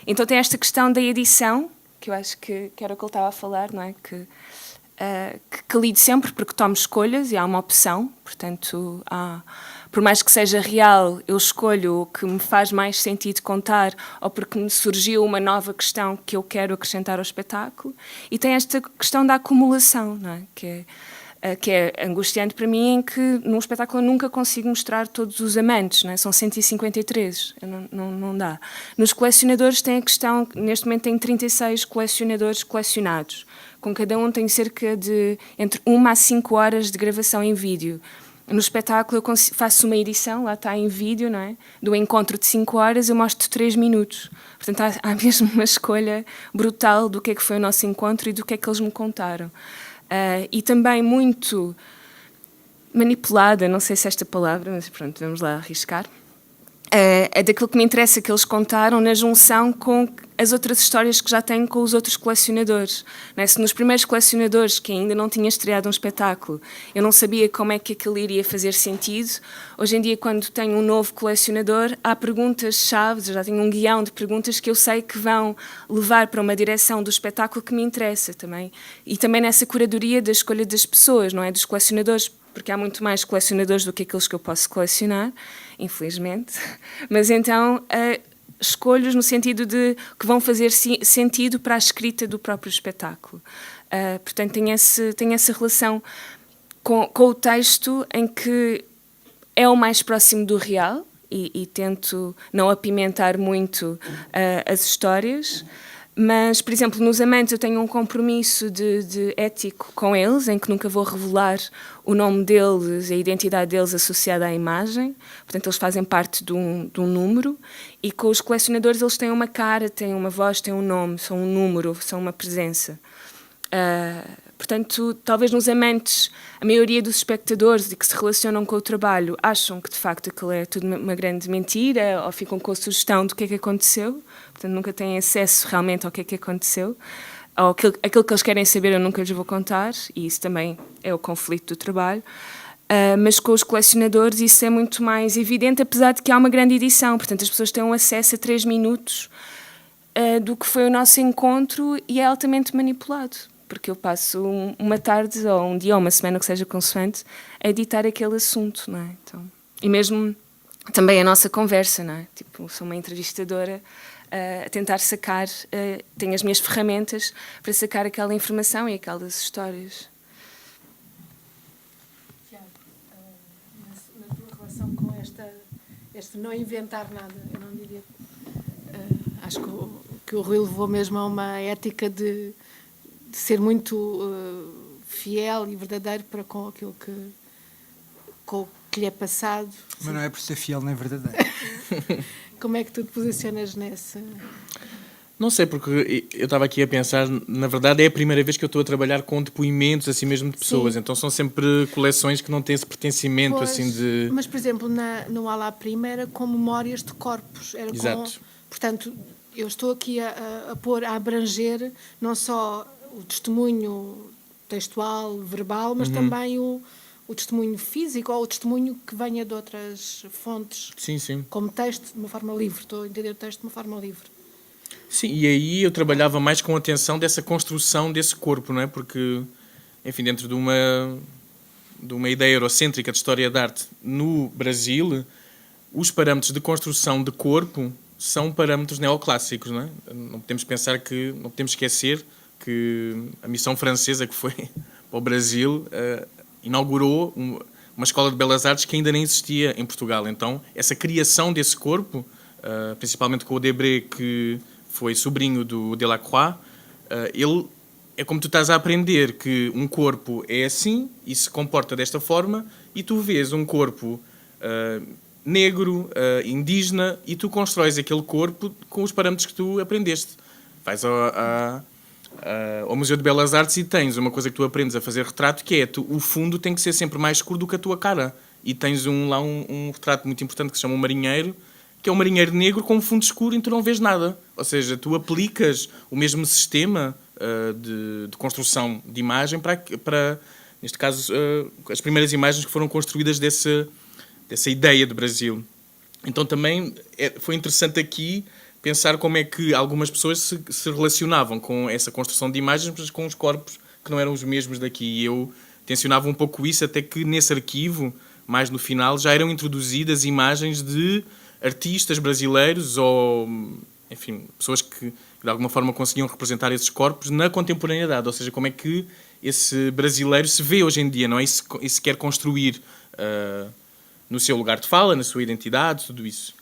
Então tem esta questão da edição, que eu acho que era o que ele estava a falar, não é? Que lido sempre, porque tomo escolhas e há uma opção, portanto, por mais que seja real, eu escolho o que me faz mais sentido contar, ou porque me surgiu uma nova questão que eu quero acrescentar ao espetáculo. E tem esta questão da acumulação, não é? Que é angustiante para mim, em que num espetáculo eu nunca consigo mostrar todos os amantes, não é? São 153, não dá. Nos colecionadores tem a questão, neste momento tem 36 colecionadores colecionados, com cada um tem cerca de entre 1 a 5 horas de gravação em vídeo. No espetáculo eu faço uma edição, lá está em vídeo, não é? Do encontro de 5 horas eu mostro 3 minutos. Portanto, há mesmo uma escolha brutal do que é que foi o nosso encontro e do que é que eles me contaram. E também muito manipulada, não sei se é esta palavra, mas pronto, vamos lá arriscar. É daquilo que me interessa que eles contaram na junção com as outras histórias que já tenho com os outros colecionadores. Não é? Se nos primeiros colecionadores, que ainda não tinha estreado um espetáculo, eu não sabia como é que aquilo iria fazer sentido, hoje em dia, quando tenho um novo colecionador, há perguntas-chave, já tenho um guião de perguntas que eu sei que vão levar para uma direção do espetáculo que me interessa também. E também nessa curadoria da escolha das pessoas, não é? Dos colecionadores, porque há muito mais colecionadores do que aqueles que eu posso colecionar, infelizmente. Mas então escolho-os no sentido de que vão fazer sentido para a escrita do próprio espetáculo. Portanto, tem essa relação com o texto em que é o mais próximo do real e tento não apimentar muito as histórias. Mas, por exemplo, nos Amantes eu tenho um compromisso de ético com eles, em que nunca vou revelar o nome deles, a identidade deles associada à imagem. Portanto, eles fazem parte de um número. E com os colecionadores eles têm uma cara, têm uma voz, têm um nome, são um número, são uma presença. Portanto, talvez nos Amantes a maioria dos espectadores que se relacionam com o trabalho acham que de facto aquilo é tudo uma grande mentira ou ficam com a sugestão do que é que aconteceu, portanto nunca têm acesso realmente ao que é que aconteceu, ou aquilo que eles querem saber eu nunca lhes vou contar, e isso também é o conflito do trabalho. Mas com os colecionadores isso é muito mais evidente, apesar de que há uma grande edição, portanto as pessoas têm um acesso a 3 minutos do que foi o nosso encontro e é altamente manipulado. Porque eu passo uma tarde, ou um dia, ou uma semana, que seja consoante, a editar aquele assunto, não é? Então, e mesmo também a nossa conversa, não é? Tipo, sou uma entrevistadora a tentar sacar, tenho as minhas ferramentas para sacar aquela informação e aquelas histórias. Tiago, na tua relação com este não inventar nada, eu não diria... acho que o Rui levou mesmo a uma ética de ser muito fiel e verdadeiro para com aquilo com o que lhe é passado. Mas não é por ser fiel nem verdadeiro. Como é que tu te posicionas nessa? Não sei, porque eu estava aqui a pensar, na verdade é a primeira vez que eu estou a trabalhar com depoimentos assim mesmo de pessoas, então são sempre coleções que não têm esse pertencimento assim de... Mas, por exemplo, no Alá Prima era com memórias de corpos. Era Exato. Portanto, eu estou aqui a abranger não só o testemunho textual, verbal, mas também o testemunho físico ou o testemunho que venha de outras fontes. Sim, sim. Como texto, de uma forma livre. Estou a entender o texto de uma forma livre. Sim, e aí eu trabalhava mais com a atenção dessa construção desse corpo, não é? Porque, enfim, dentro de uma ideia eurocêntrica de história da arte no Brasil, os parâmetros de construção de corpo são parâmetros neoclássicos, não é? Não podemos esquecer que a missão francesa que foi para o Brasil inaugurou uma escola de belas artes que ainda nem existia em Portugal. Então, essa criação desse corpo, principalmente com o Debré, que foi sobrinho do Delacroix, ele é como tu estás a aprender que um corpo é assim e se comporta desta forma, e tu vês um corpo negro, indígena, e tu constróis aquele corpo com os parâmetros que tu aprendeste. Vais ao Museu de Belas Artes e tens uma coisa que tu aprendes a fazer retrato, que é o fundo tem que ser sempre mais escuro do que a tua cara. E tens lá um retrato muito importante que se chama um marinheiro, que é um marinheiro negro com um fundo escuro e tu não vês nada. Ou seja, tu aplicas o mesmo sistema de construção de imagem para neste caso, as primeiras imagens que foram construídas dessa ideia do Brasil. Então também foi interessante aqui pensar como é que algumas pessoas se relacionavam com essa construção de imagens, mas com os corpos que não eram os mesmos daqui. E eu tensionava um pouco isso, até que nesse arquivo, mais no final, já eram introduzidas imagens de artistas brasileiros ou, enfim, pessoas que de alguma forma conseguiam representar esses corpos na contemporaneidade. Ou seja, como é que esse brasileiro se vê hoje em dia, não é? E se quer construir no seu lugar de fala, na sua identidade, tudo isso.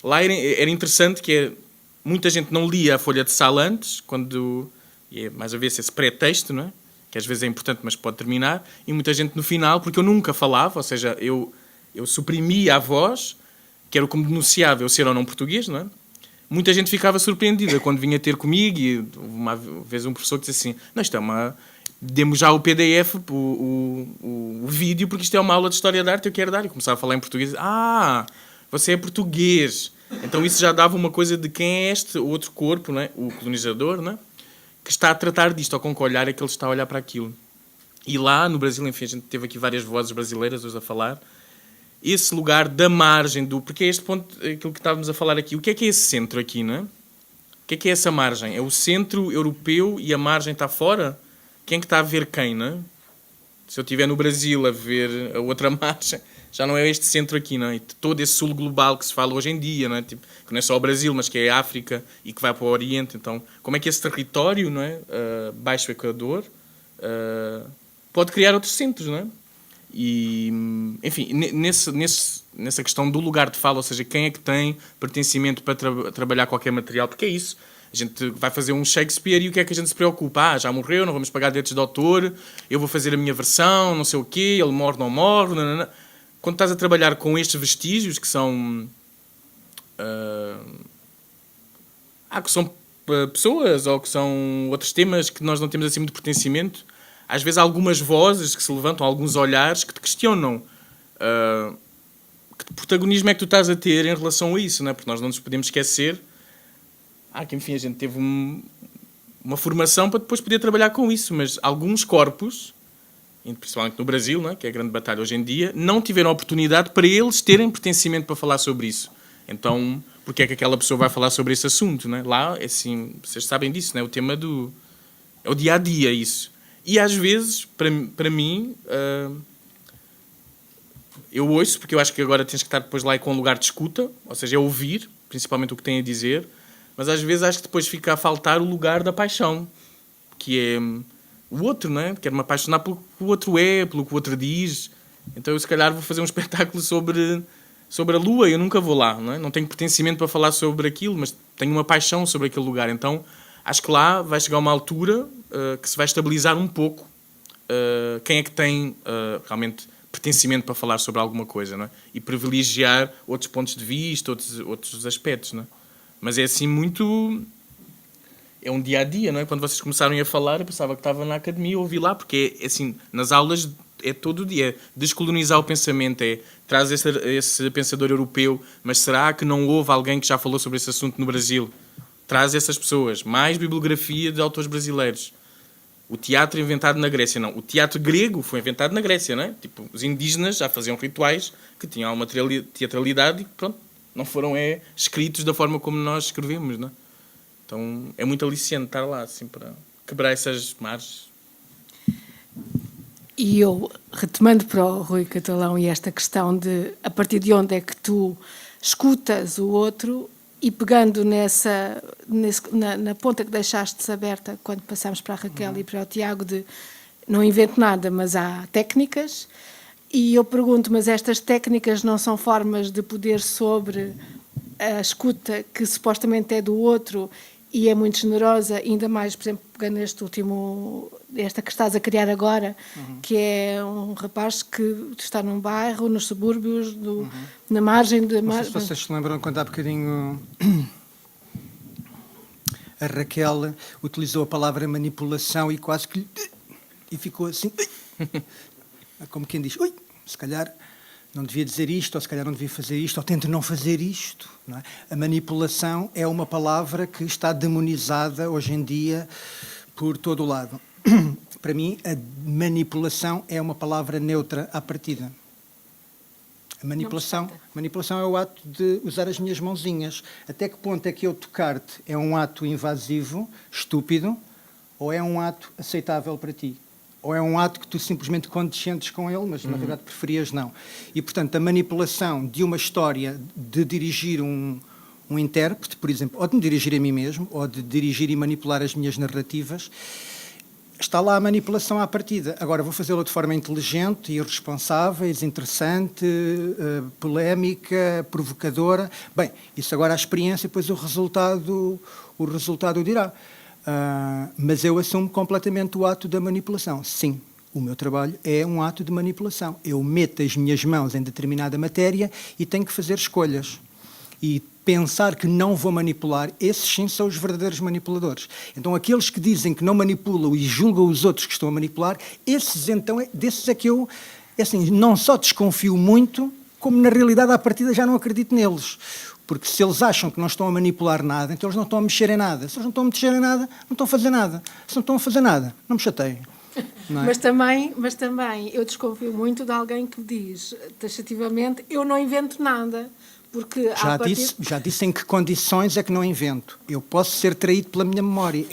Lá era interessante que muita gente não lia a folha de sal antes, e é mais a ver esse pré-texto, não é? Que às vezes é importante, mas pode terminar, e muita gente no final, porque eu nunca falava, ou seja, eu suprimia a voz, que era como denunciava eu ser ou não português, não é? Muita gente ficava surpreendida quando vinha ter comigo, e uma vez um professor que disse assim, não, isto é demos já o PDF, o vídeo, porque isto é uma aula de História da Arte, eu quero dar. E começava a falar em português. Você é português. Então isso já dava uma coisa de quem é este outro corpo, não é? O colonizador, não é? Que está a tratar disto, ou com que olhar é que ele está a olhar para aquilo. E lá no Brasil, enfim, a gente teve aqui várias vozes brasileiras hoje a falar. Esse lugar da margem porque é este ponto, aquilo que estávamos a falar aqui. O que é esse centro aqui, não é? O que é essa margem? É o centro europeu e a margem está fora? Quem é que está a ver quem, não é? Se eu estiver no Brasil a ver a outra margem, já não é este centro aqui, não é? Todo esse sul global que se fala hoje em dia, não é? Tipo, que não é só o Brasil, mas que é a África e que vai para o Oriente. Então, como é que esse território, não é? Baixo Equador, pode criar outros centros, não é? E, enfim, nessa questão do lugar de fala, ou seja, quem é que tem pertencimento para trabalhar qualquer material, porque é isso. A gente vai fazer um Shakespeare e o que é que a gente se preocupa? Já morreu, não vamos pagar direitos de autor, eu vou fazer a minha versão, não sei o quê, ele morre, não morre. Nanana. Quando estás a trabalhar com estes vestígios, que são... que são pessoas ou que são outros temas que nós não temos assim muito pertencimento, às vezes há algumas vozes que se levantam, alguns olhares que te questionam que protagonismo é que tu estás a ter em relação a isso, não é? Porque nós não nos podemos esquecer que, enfim, a gente teve uma formação para depois poder trabalhar com isso, mas alguns corpos, principalmente no Brasil, não é? Que é a grande batalha hoje em dia, não tiveram oportunidade para eles terem pertencimento para falar sobre isso. Então, porque é que aquela pessoa vai falar sobre esse assunto, não é? Lá, é assim, vocês sabem disso, não é? O tema é o dia-a-dia, isso. E às vezes, para mim, eu ouço, porque eu acho que agora tens que estar depois lá com um lugar de escuta, ou seja, é ouvir, principalmente o que tem a dizer, mas às vezes acho que depois fica a faltar o lugar da paixão, que é o outro, não é? Quero me apaixonar pelo que o outro é, pelo que o outro diz. Então eu se calhar vou fazer um espetáculo sobre a Lua, eu nunca vou lá, não é? Não tenho pertencimento para falar sobre aquilo, mas tenho uma paixão sobre aquele lugar. Então acho que lá vai chegar uma altura que se vai estabilizar um pouco quem é que tem realmente pertencimento para falar sobre alguma coisa, não é? E privilegiar outros pontos de vista, outros aspectos, não é? Mas é assim muito... É um dia-a-dia, não é? Quando vocês começaram a falar, eu pensava que estava na academia, ouvi lá, porque é assim, nas aulas é todo o dia. Descolonizar o pensamento, traz esse pensador europeu, mas será que não houve alguém que já falou sobre esse assunto no Brasil? Traz essas pessoas. Mais bibliografia de autores brasileiros. O teatro inventado na Grécia, não. O teatro grego foi inventado na Grécia, não é? Tipo, os indígenas já faziam rituais que tinham uma teatralidade e pronto, não foram escritos da forma como nós escrevemos, não é? Então é muito aliciante estar lá, assim, para quebrar essas margens. E eu, retomando para o Rui Catalão e esta questão de a partir de onde é que tu escutas o outro e pegando na ponta que deixaste aberta quando passámos para a Raquel e para o Tiago de não invento nada, mas há técnicas, e eu pergunto, mas estas técnicas não são formas de poder sobre a escuta que supostamente é do outro e é muito generosa, ainda mais, por exemplo, pegando esta que estás a criar agora, que é um rapaz que está num bairro, nos subúrbios, na margem de... Não sei se vocês se lembram quando há bocadinho a Raquel utilizou a palavra manipulação e quase que... E ficou assim... Como quem diz, se calhar não devia dizer isto, ou se calhar não devia fazer isto, ou tento não fazer isto. Não é? A manipulação é uma palavra que está demonizada hoje em dia por todo o lado. Para mim, a manipulação é uma palavra neutra à partida. A manipulação é o ato de usar as minhas mãozinhas. Até que ponto é que eu tocar-te é um ato invasivo, estúpido, ou é um ato aceitável para ti? Ou é um ato que tu simplesmente condescentes com ele, mas na verdade preferias não. E, portanto, a manipulação de uma história, de dirigir um intérprete, por exemplo, ou de me dirigir a mim mesmo, ou de dirigir e manipular as minhas narrativas, está lá a manipulação à partida. Agora, vou fazê-lo de forma inteligente, irresponsável, interessante, polémica, provocadora. Bem, isso agora a experiência, depois o resultado o dirá. Mas eu assumo completamente o ato da manipulação. Sim, o meu trabalho é um ato de manipulação. Eu meto as minhas mãos em determinada matéria e tenho que fazer escolhas. E pensar que não vou manipular, esses sim são os verdadeiros manipuladores. Então, aqueles que dizem que não manipulam e julgam os outros que estão a manipular, esses então, desses é que eu, assim, não só desconfio muito, como na realidade à partida já não acredito neles. Porque se eles acham que não estão a manipular nada, então eles não estão a mexer em nada. Se eles não estão a mexer em nada, não estão a fazer nada. Se não estão a fazer nada, não me chateiem. Não é? Mas também eu desconfio muito de alguém que diz, taxativamente, eu não invento nada. Porque Já disse em que condições é que não invento. Eu posso ser traído pela minha memória.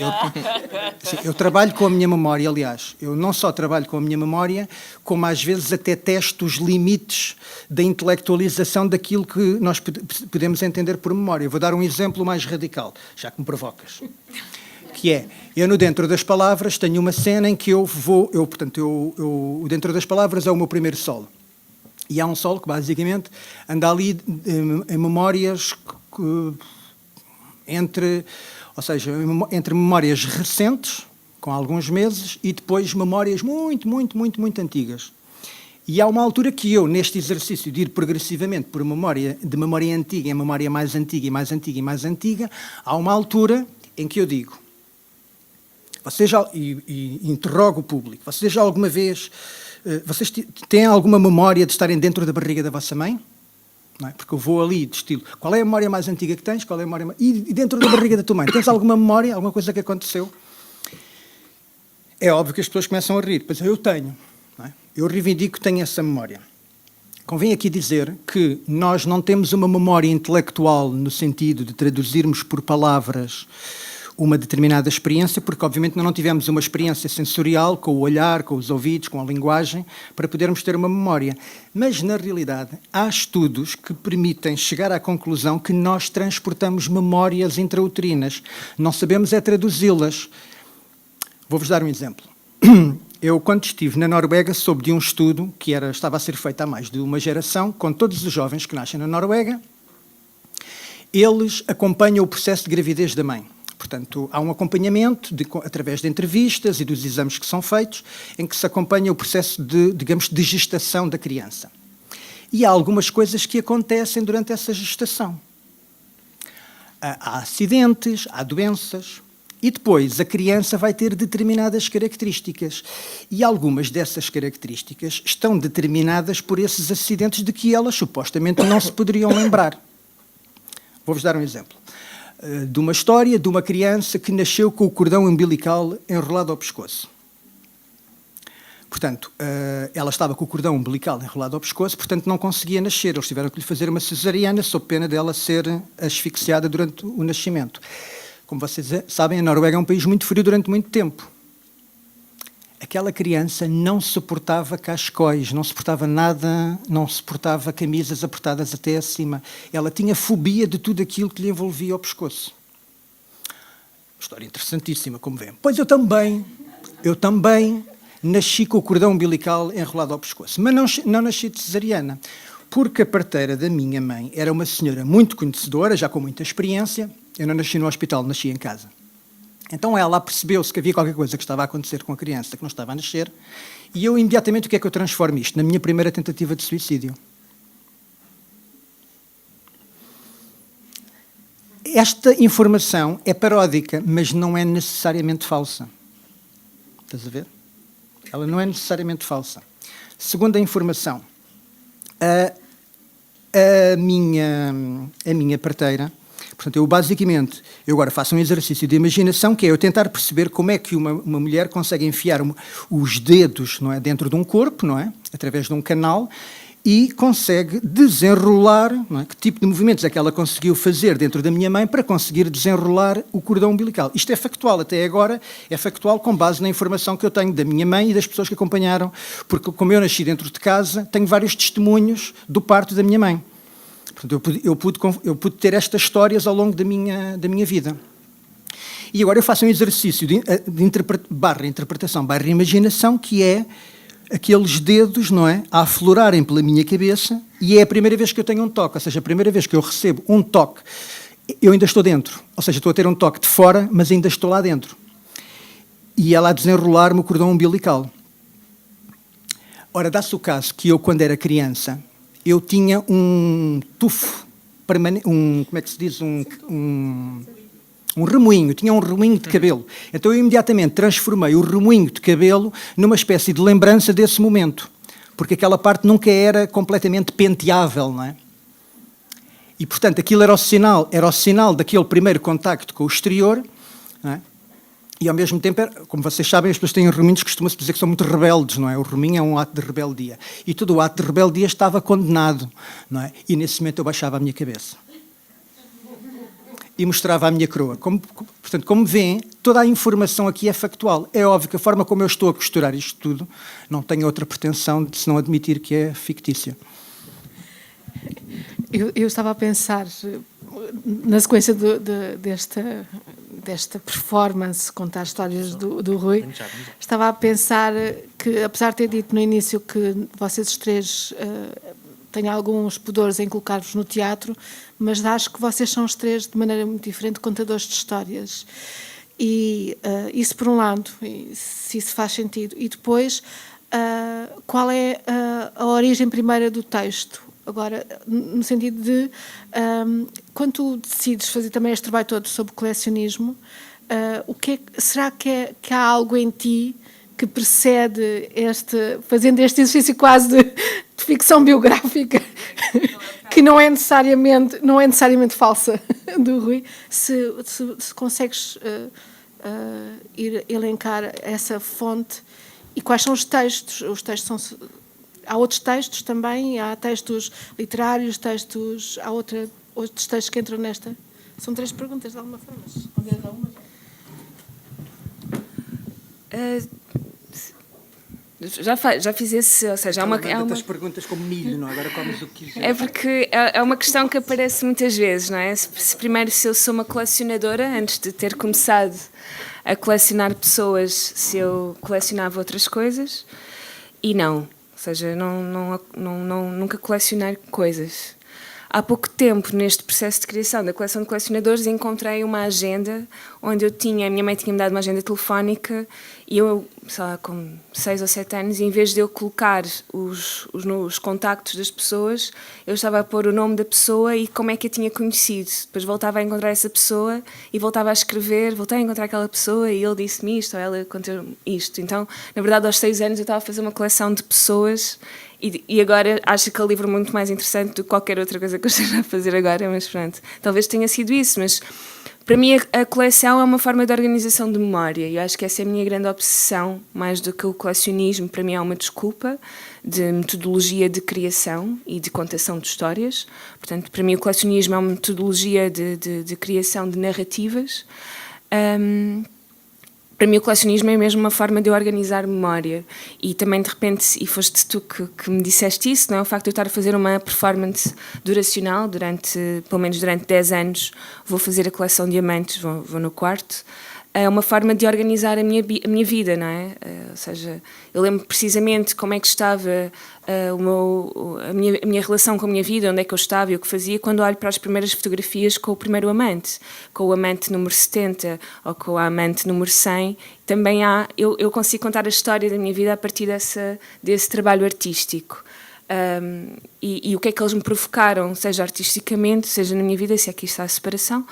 Eu trabalho com a minha memória, aliás. Eu não só trabalho com a minha memória, como às vezes até testo os limites da intelectualização daquilo que nós podemos entender por memória. Eu vou dar um exemplo mais radical, já que me provocas. Que é, eu no Dentro das Palavras tenho uma cena em que o Dentro das Palavras é o meu primeiro solo. E há um solo que basicamente anda ali em memórias entre memórias recentes, com alguns meses, e depois memórias muito antigas. E há uma altura que eu, neste exercício de ir progressivamente de memória antiga em memória mais antiga e mais antiga e mais antiga, há uma altura em que eu digo, e interrogo o público, vocês já alguma vez... Vocês têm alguma memória de estarem dentro da barriga da vossa mãe? Não é? Porque eu vou ali de estilo, qual é a memória mais antiga que tens? Qual é a memória e dentro da barriga da tua mãe, tens alguma memória, alguma coisa que aconteceu? É óbvio que as pessoas começam a rir, pois eu tenho. Não é? Eu reivindico que tenho essa memória. Convém aqui dizer que nós não temos uma memória intelectual no sentido de traduzirmos por palavras uma determinada experiência, porque obviamente não tivemos uma experiência sensorial com o olhar, com os ouvidos, com a linguagem, para podermos ter uma memória. Mas, na realidade, há estudos que permitem chegar à conclusão que nós transportamos memórias intrauterinas. Não sabemos é traduzi-las. Vou-vos dar um exemplo. Eu, quando estive na Noruega, soube de um estudo que estava a ser feito há mais de uma geração, com todos os jovens que nascem na Noruega. Eles acompanham o processo de gravidez da mãe. Portanto, há um acompanhamento através de entrevistas e dos exames que são feitos, em que se acompanha o processo de gestação da criança. E há algumas coisas que acontecem durante essa gestação. Há acidentes, há doenças, e depois a criança vai ter determinadas características. E algumas dessas características estão determinadas por esses acidentes de que elas supostamente não se poderiam lembrar. Vou-vos dar um exemplo. De uma história de uma criança que nasceu com o cordão umbilical enrolado ao pescoço. Portanto, ela estava com o cordão umbilical enrolado ao pescoço, portanto não conseguia nascer. Eles tiveram que lhe fazer uma cesariana sob pena dela ser asfixiada durante o nascimento. Como vocês sabem, a Noruega é um país muito frio durante muito tempo. Aquela criança não suportava cascóis, não suportava nada, não suportava camisas apertadas até acima. Ela tinha fobia de tudo aquilo que lhe envolvia o pescoço. História interessantíssima, como vêem. Pois eu também nasci com o cordão umbilical enrolado ao pescoço, mas não nasci de cesariana, porque a parteira da minha mãe era uma senhora muito conhecedora, já com muita experiência. Eu não nasci no hospital, nasci em casa. Então ela percebeu-se que havia qualquer coisa que estava a acontecer com a criança que não estava a nascer, e eu imediatamente, o que é que eu transformo isto? Na minha primeira tentativa de suicídio. Esta informação é paródica, mas não é necessariamente falsa. Estás a ver? Ela não é necessariamente falsa. Segunda informação, a minha parteira. Portanto, eu agora faço um exercício de imaginação, que é eu tentar perceber como é que uma mulher consegue enfiar os dedos, não é, dentro de um corpo, não é, através de um canal, e consegue desenrolar, não é, que tipo de movimentos é que ela conseguiu fazer dentro da minha mãe para conseguir desenrolar o cordão umbilical. Isto é factual, até agora é factual com base na informação que eu tenho da minha mãe e das pessoas que acompanharam, porque como eu nasci dentro de casa, tenho vários testemunhos do parto da minha mãe. Portanto, eu pude ter estas histórias ao longo da minha vida. E agora eu faço um exercício de interpretação barra imaginação, que é aqueles dedos, não é, a aflorarem pela minha cabeça, e é a primeira vez que eu tenho um toque, ou seja, a primeira vez que eu recebo um toque, eu ainda estou dentro. Ou seja, estou a ter um toque de fora, mas ainda estou lá dentro. E ela a desenrolar-me o cordão umbilical. Ora, dá-se o caso que eu, quando era criança, eu tinha um tufo permanente, como é que se diz? Um remoinho, tinha um remoinho de cabelo. Então eu imediatamente transformei o remoinho de cabelo numa espécie de lembrança desse momento, porque aquela parte nunca era completamente penteável, não é? E, portanto, aquilo era o sinal daquele primeiro contacto com o exterior, não é? E ao mesmo tempo, como vocês sabem, as pessoas têm rominhos, costuma-se dizer que são muito rebeldes, não é? O rominho é um ato de rebeldia. E todo o ato de rebeldia estava condenado, não é? E nesse momento eu baixava a minha cabeça. E mostrava a minha coroa. Portanto, como veem, toda a informação aqui é factual. É óbvio que a forma como eu estou a costurar isto tudo não tenho outra pretensão de se não admitir que é fictícia. Eu estava a pensar, na sequência desta performance, contar histórias do Rui, estava a pensar que, apesar de ter dito no início que vocês os três têm alguns pudores em colocar-vos no teatro, mas acho que vocês são os três, de maneira muito diferente, contadores de histórias. E isso por um lado, se isso faz sentido. E depois, qual é a origem primeira do texto? Agora, no sentido de, quando tu decides fazer também este trabalho todo sobre colecionismo, será que há algo em ti que precede fazendo este exercício quase de ficção biográfica, que não é necessariamente falsa, do Rui, se consegues ir elencar essa fonte e quais são os textos? Os textos são... Há outros textos também, há textos literários, há outros textos que entram nesta. São 3 perguntas, de alguma forma. Já fiz esse, ou seja, há uma as perguntas como milho, não? Agora comes o que quiser. É porque é uma questão que aparece muitas vezes, não é? Primeiro, se eu sou uma colecionadora, antes de ter começado a colecionar pessoas, se eu colecionava outras coisas, e não. Ou seja, nunca colecionei coisas. Há pouco tempo, neste processo de criação da coleção de colecionadores, encontrei uma agenda onde a minha mãe tinha-me dado uma agenda telefónica e eu, sei lá, com 6 ou 7 anos, e em vez de eu colocar os contactos das pessoas, eu estava a pôr o nome da pessoa e como é que a tinha conhecido. Depois voltava a encontrar essa pessoa e voltava a escrever, voltei a encontrar aquela pessoa e ele disse-me isto, ou ela contou-me isto. Então, na verdade, aos 6 anos eu estava a fazer uma coleção de pessoas. E agora acho que é um livro muito mais interessante do que qualquer outra coisa que eu esteja a fazer agora, mas pronto, talvez tenha sido isso, mas para mim a coleção é uma forma de organização de memória e eu acho que essa é a minha grande obsessão, mais do que o colecionismo. Para mim é uma desculpa de metodologia de criação e de contação de histórias. Portanto, para mim o colecionismo é uma metodologia de criação de narrativas. Para mim o colecionismo é mesmo uma forma de eu organizar memória e também de repente, e foste tu que me disseste isso, não é? O facto de eu estar a fazer uma performance duracional pelo menos durante 10 anos, vou fazer a coleção de diamantes, vou no quarto, é uma forma de organizar a minha vida, não é? Ou seja, eu lembro precisamente como é que estava a minha relação com a minha vida, onde é que eu estava e o que fazia, quando olho para as primeiras fotografias com o primeiro amante, com o amante número 70 ou com a amante número 100. Também eu consigo contar a história da minha vida a partir desse trabalho artístico. E o que é que eles me provocaram, seja artisticamente, seja na minha vida, se aqui está a separação,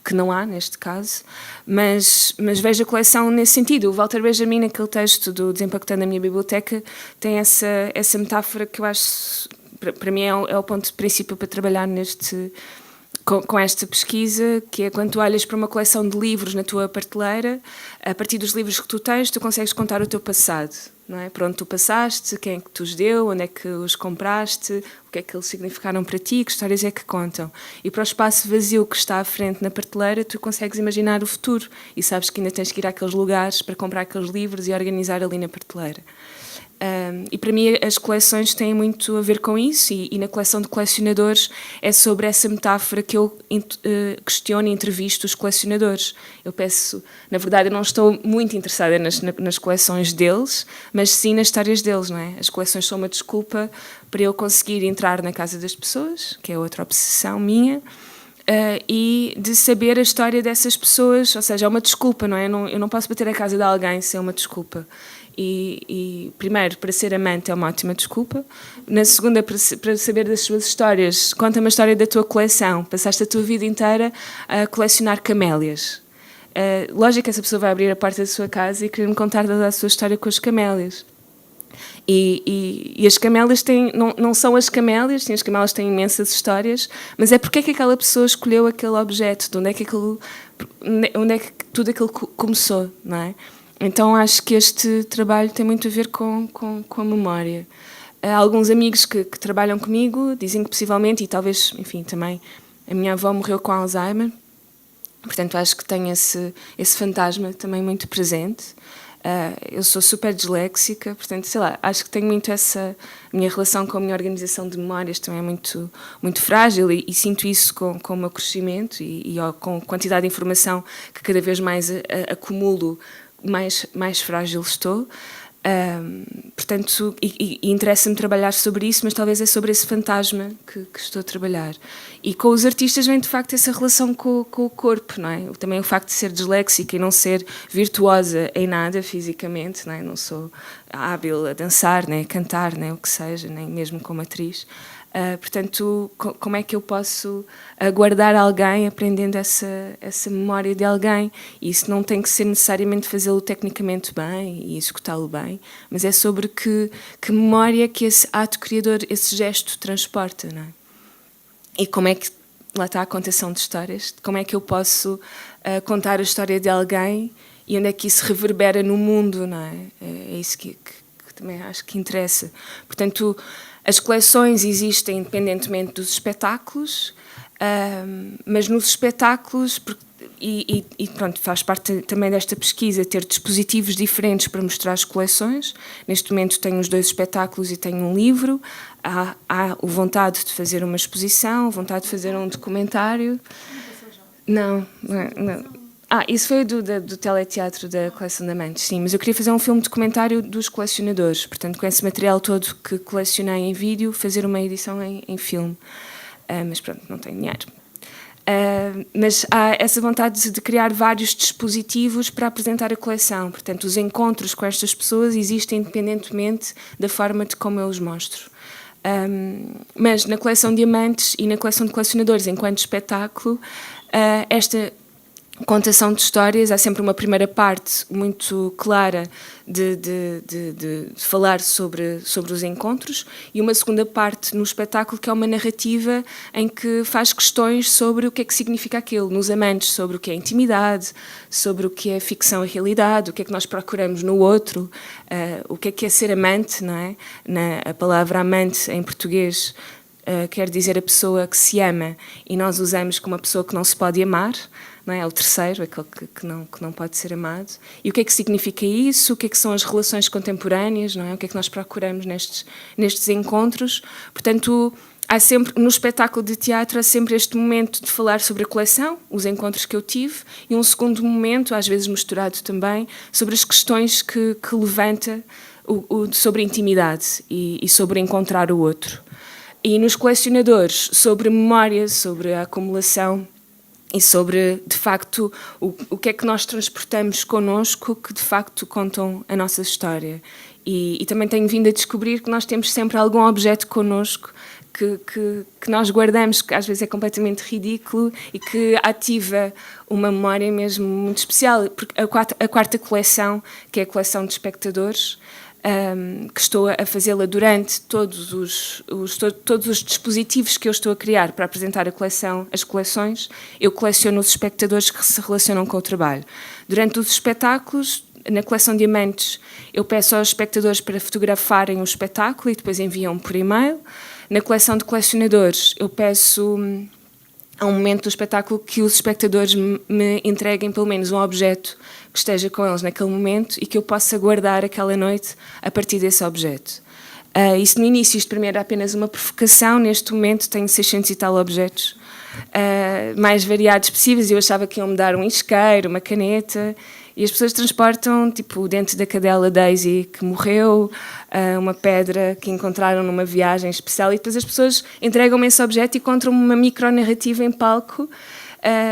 que não há neste caso, mas vejo a coleção nesse sentido. O Walter Benjamin, naquele texto do Desempacotando a Minha Biblioteca, tem essa metáfora que eu acho, para mim é o ponto de princípio para trabalhar com esta pesquisa, que é quando tu olhas para uma coleção de livros na tua prateleira, a partir dos livros que tu tens, tu consegues contar o teu passado, não é? Para onde tu passaste, quem é que te os deu, onde é que os compraste, o que é que eles significaram para ti, que histórias é que contam. E para o espaço vazio que está à frente na prateleira, tu consegues imaginar o futuro e sabes que ainda tens que ir àqueles lugares para comprar aqueles livros e organizar ali na prateleira. E para mim as coleções têm muito a ver com isso e na coleção de colecionadores é sobre essa metáfora que eu questiono e entrevisto os colecionadores. Eu peço, na verdade eu não estou muito interessada nas coleções deles, mas sim nas histórias deles, não é? As coleções são uma desculpa para eu conseguir entrar na casa das pessoas, que é outra obsessão minha, e de saber a história dessas pessoas, ou seja, é uma desculpa, não é? Eu não posso bater a casa de alguém sem uma desculpa. E primeiro, para ser amante é uma ótima desculpa. Na segunda, para saber das suas histórias, conta-me a história da tua coleção. Passaste a tua vida inteira a colecionar camélias. Lógico que essa pessoa vai abrir a porta da sua casa e querer-me contar toda a sua história com as camélias. E as camélias não são as camélias, sim, as camélias têm imensas histórias, mas é porque é que aquela pessoa escolheu aquele objeto, de onde é que tudo aquilo que começou, não é? Então acho que este trabalho tem muito a ver com a memória. Há alguns amigos que trabalham comigo dizem que possivelmente, e talvez, enfim, também, a minha avó morreu com Alzheimer, portanto acho que tenho esse fantasma também muito presente. Eu sou super disléxica, portanto, sei lá, acho que tenho muito essa... A minha relação com a minha organização de memórias também é muito, muito frágil e sinto isso com o meu crescimento e com a quantidade de informação que cada vez mais acumulo, mais frágil estou. Portanto, e interessa-me trabalhar sobre isso, mas talvez é sobre esse fantasma que estou a trabalhar. E com os artistas vem de facto essa relação com o corpo, não é? Também o facto de ser disléxica e não ser virtuosa em nada fisicamente, não é? Não sou hábil a dançar, nem a cantar, nem o que seja, nem mesmo como atriz. Portanto, como é que eu posso guardar alguém aprendendo essa memória de alguém? E isso não tem que ser necessariamente fazê-lo tecnicamente bem e executá-lo bem, mas é sobre que memória que esse ato criador, esse gesto transporta, não é? E como é que, lá está a contação de histórias, como é que eu posso contar a história de alguém e onde é que isso reverbera no mundo, não é? É isso que também acho que interessa. Portanto, as coleções existem independentemente dos espetáculos, mas nos espetáculos, e pronto, faz parte também desta pesquisa, ter dispositivos diferentes para mostrar as coleções. Neste momento tenho os 2 espetáculos e tenho um livro. Há a vontade de fazer uma exposição, vontade de fazer um documentário. Não. Isso foi do teleteatro da Coleção da Mantes, sim, mas eu queria fazer um filme documentário dos colecionadores, portanto, com esse material todo que colecionei em vídeo, fazer uma edição em filme. Mas pronto, não tenho dinheiro. Mas há essa vontade de criar vários dispositivos para apresentar a coleção, portanto, os encontros com estas pessoas existem independentemente da forma de como eu os mostro. Mas na coleção Diamantes e na coleção de colecionadores, enquanto espetáculo, esta contação de histórias, há sempre uma primeira parte muito clara de falar sobre os encontros e uma segunda parte no espetáculo que é uma narrativa em que faz questões sobre o que é que significa aquilo, nos amantes, sobre o que é intimidade, sobre o que é ficção e realidade, o que é que nós procuramos no outro, o que é ser amante, não é? A palavra amante em português quer dizer a pessoa que se ama e nós usamos como uma pessoa que não se pode amar, não é? É o terceiro, aquele que não pode ser amado. E o que é que significa isso? O que é que são as relações contemporâneas? Não é? O que é que nós procuramos nestes encontros? Portanto, há sempre, no espetáculo de teatro, há sempre este momento de falar sobre a coleção, os encontros que eu tive, e um segundo momento, às vezes misturado também, sobre as questões que levanta sobre a intimidade e sobre encontrar o outro. E nos colecionadores, sobre memória, sobre a acumulação e sobre, de facto, o que é que nós transportamos connosco que, de facto, contam a nossa história. E também tenho vindo a descobrir que nós temos sempre algum objeto connosco que nós guardamos, que às vezes é completamente ridículo e que ativa uma memória mesmo muito especial. Porque a quarta coleção, que é a coleção de espectadores, que estou a fazê-la durante todos os dispositivos que eu estou a criar para apresentar as coleções, eu coleciono os espectadores que se relacionam com o trabalho. Durante os espetáculos, na coleção Diamantes, eu peço aos espectadores para fotografarem o espetáculo e depois enviam por e-mail. Na coleção de colecionadores, eu peço a um momento do espetáculo que os espectadores me entreguem pelo menos um objeto que esteja com eles naquele momento e que eu possa guardar aquela noite a partir desse objeto. Isso no início, isto para mim era apenas uma provocação, neste momento tenho 600 e tal objetos mais variados possíveis. Eu achava que iam-me dar um isqueiro, uma caneta, e as pessoas transportam tipo o dente da cadela Daisy que morreu, uma pedra que encontraram numa viagem especial, e depois as pessoas entregam-me esse objeto e contam-me uma micronarrativa em palco.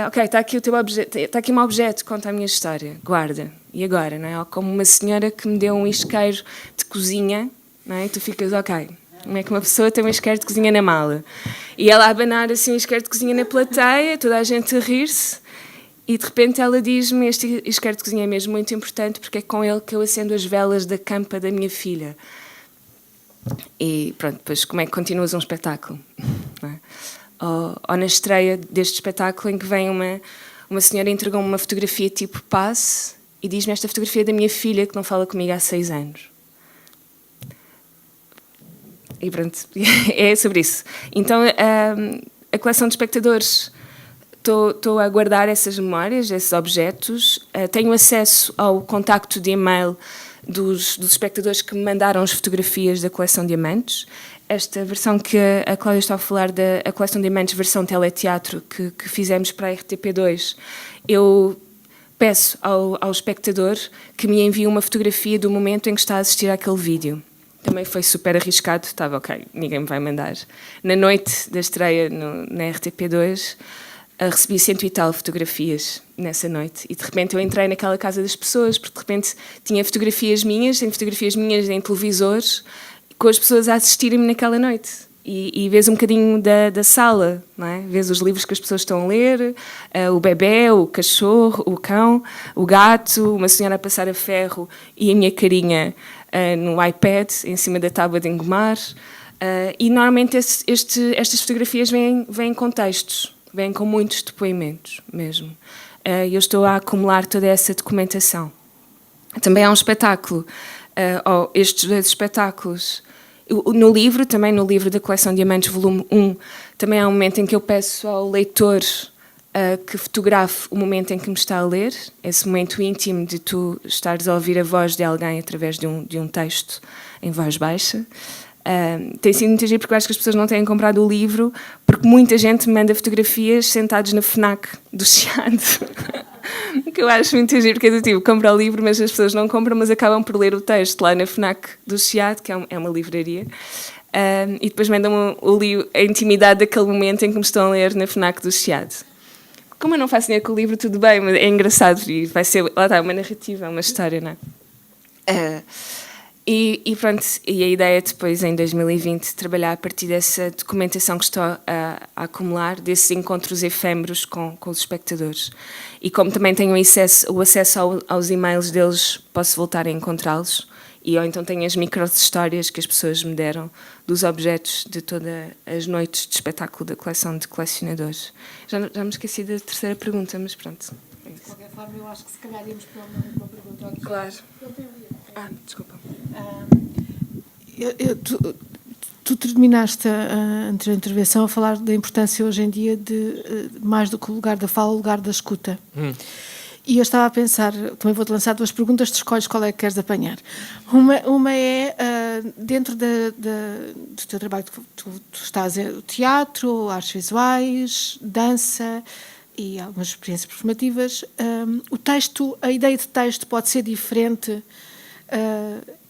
Ok, está aqui o teu objeto, está aqui um objeto, conta a minha história, guarda. E agora, não é? Ou como uma senhora que me deu um isqueiro de cozinha, não é? E tu ficas, ok, como é que uma pessoa tem um isqueiro de cozinha na mala? E ela a abanar assim um isqueiro de cozinha na plateia, toda a gente a rir-se, e de repente ela diz-me: este isqueiro de cozinha é mesmo muito importante porque é com ele que eu acendo as velas da campa da minha filha. E pronto, depois como é que continuas um espetáculo? Não é? Ou na estreia deste espetáculo em que vem uma uma senhora entregou-me uma fotografia tipo passe e diz-me: esta fotografia é da minha filha que não fala comigo há 6 anos. E pronto, é sobre isso. Então, a coleção de espectadores, estou a guardar essas memórias, esses objetos. Tenho acesso ao contacto de e-mail dos espectadores que me mandaram as fotografias da coleção Diamantes. Esta versão que a Cláudia está a falar, da coleção Diamantes, versão teleteatro, que fizemos para a RTP2, eu peço ao espectador que me envie uma fotografia do momento em que está a assistir àquele vídeo. Também foi super arriscado, estava ok, ninguém me vai mandar. Na noite da estreia na RTP2, recebi 100 e tal fotografias nessa noite, e de repente eu entrei naquela casa das pessoas, porque de repente tinha fotografias minhas em televisores, com as pessoas a assistirem-me naquela noite. E vês um bocadinho da sala, não é? Vês os livros que as pessoas estão a ler, o bebé, o cachorro, o cão, o gato, uma senhora a passar a ferro e a minha carinha no iPad, em cima da tábua de engomar. E normalmente estas fotografias vêm em contextos, vêm com muitos depoimentos mesmo. Eu estou a acumular toda essa documentação. Também há um espetáculo, estes 2 espetáculos. No livro da coleção Diamantes, volume 1, também há um momento em que eu peço ao leitor que fotografe o momento em que me está a ler, esse momento íntimo de tu estares a ouvir a voz de alguém através de um texto em voz baixa. Tem sido muito giro, porque eu acho que as pessoas não têm comprado o livro, porque muita gente me manda fotografias sentados na FNAC do Chiado. Que eu acho muito giro, porque é do tipo, compra o livro, mas as pessoas não compram, mas acabam por ler o texto lá na FNAC do Chiado, que é uma livraria, e depois mandam a intimidade daquele momento em que me estão a ler na FNAC do Chiado. Como eu não faço dinheiro com o livro, tudo bem, mas é engraçado, e vai ser, lá está, uma narrativa, uma história, não é? E pronto, e a ideia é depois, em 2020, trabalhar a partir dessa documentação que estou a acumular, desses encontros efêmeros com os espectadores. E como também tenho o acesso aos e-mails deles, posso voltar a encontrá-los. Ou então tenho as micro-histórias que as pessoas me deram dos objetos de todas as noites de espetáculo da coleção de colecionadores. Já me esqueci da terceira pergunta, mas pronto. De qualquer forma, eu acho que se calhar íamos para uma pergunta aqui. Claro. Desculpa. Tu terminaste a intervenção a falar da importância hoje em dia de, mais do que o lugar da fala, o lugar da escuta. E eu estava a pensar, também vou-te lançar 2 perguntas, tu escolhes qual é que queres apanhar. Uma é, dentro do teu trabalho, tu estás em teatro, artes visuais, dança e algumas experiências performativas. O texto, a ideia de texto pode ser diferente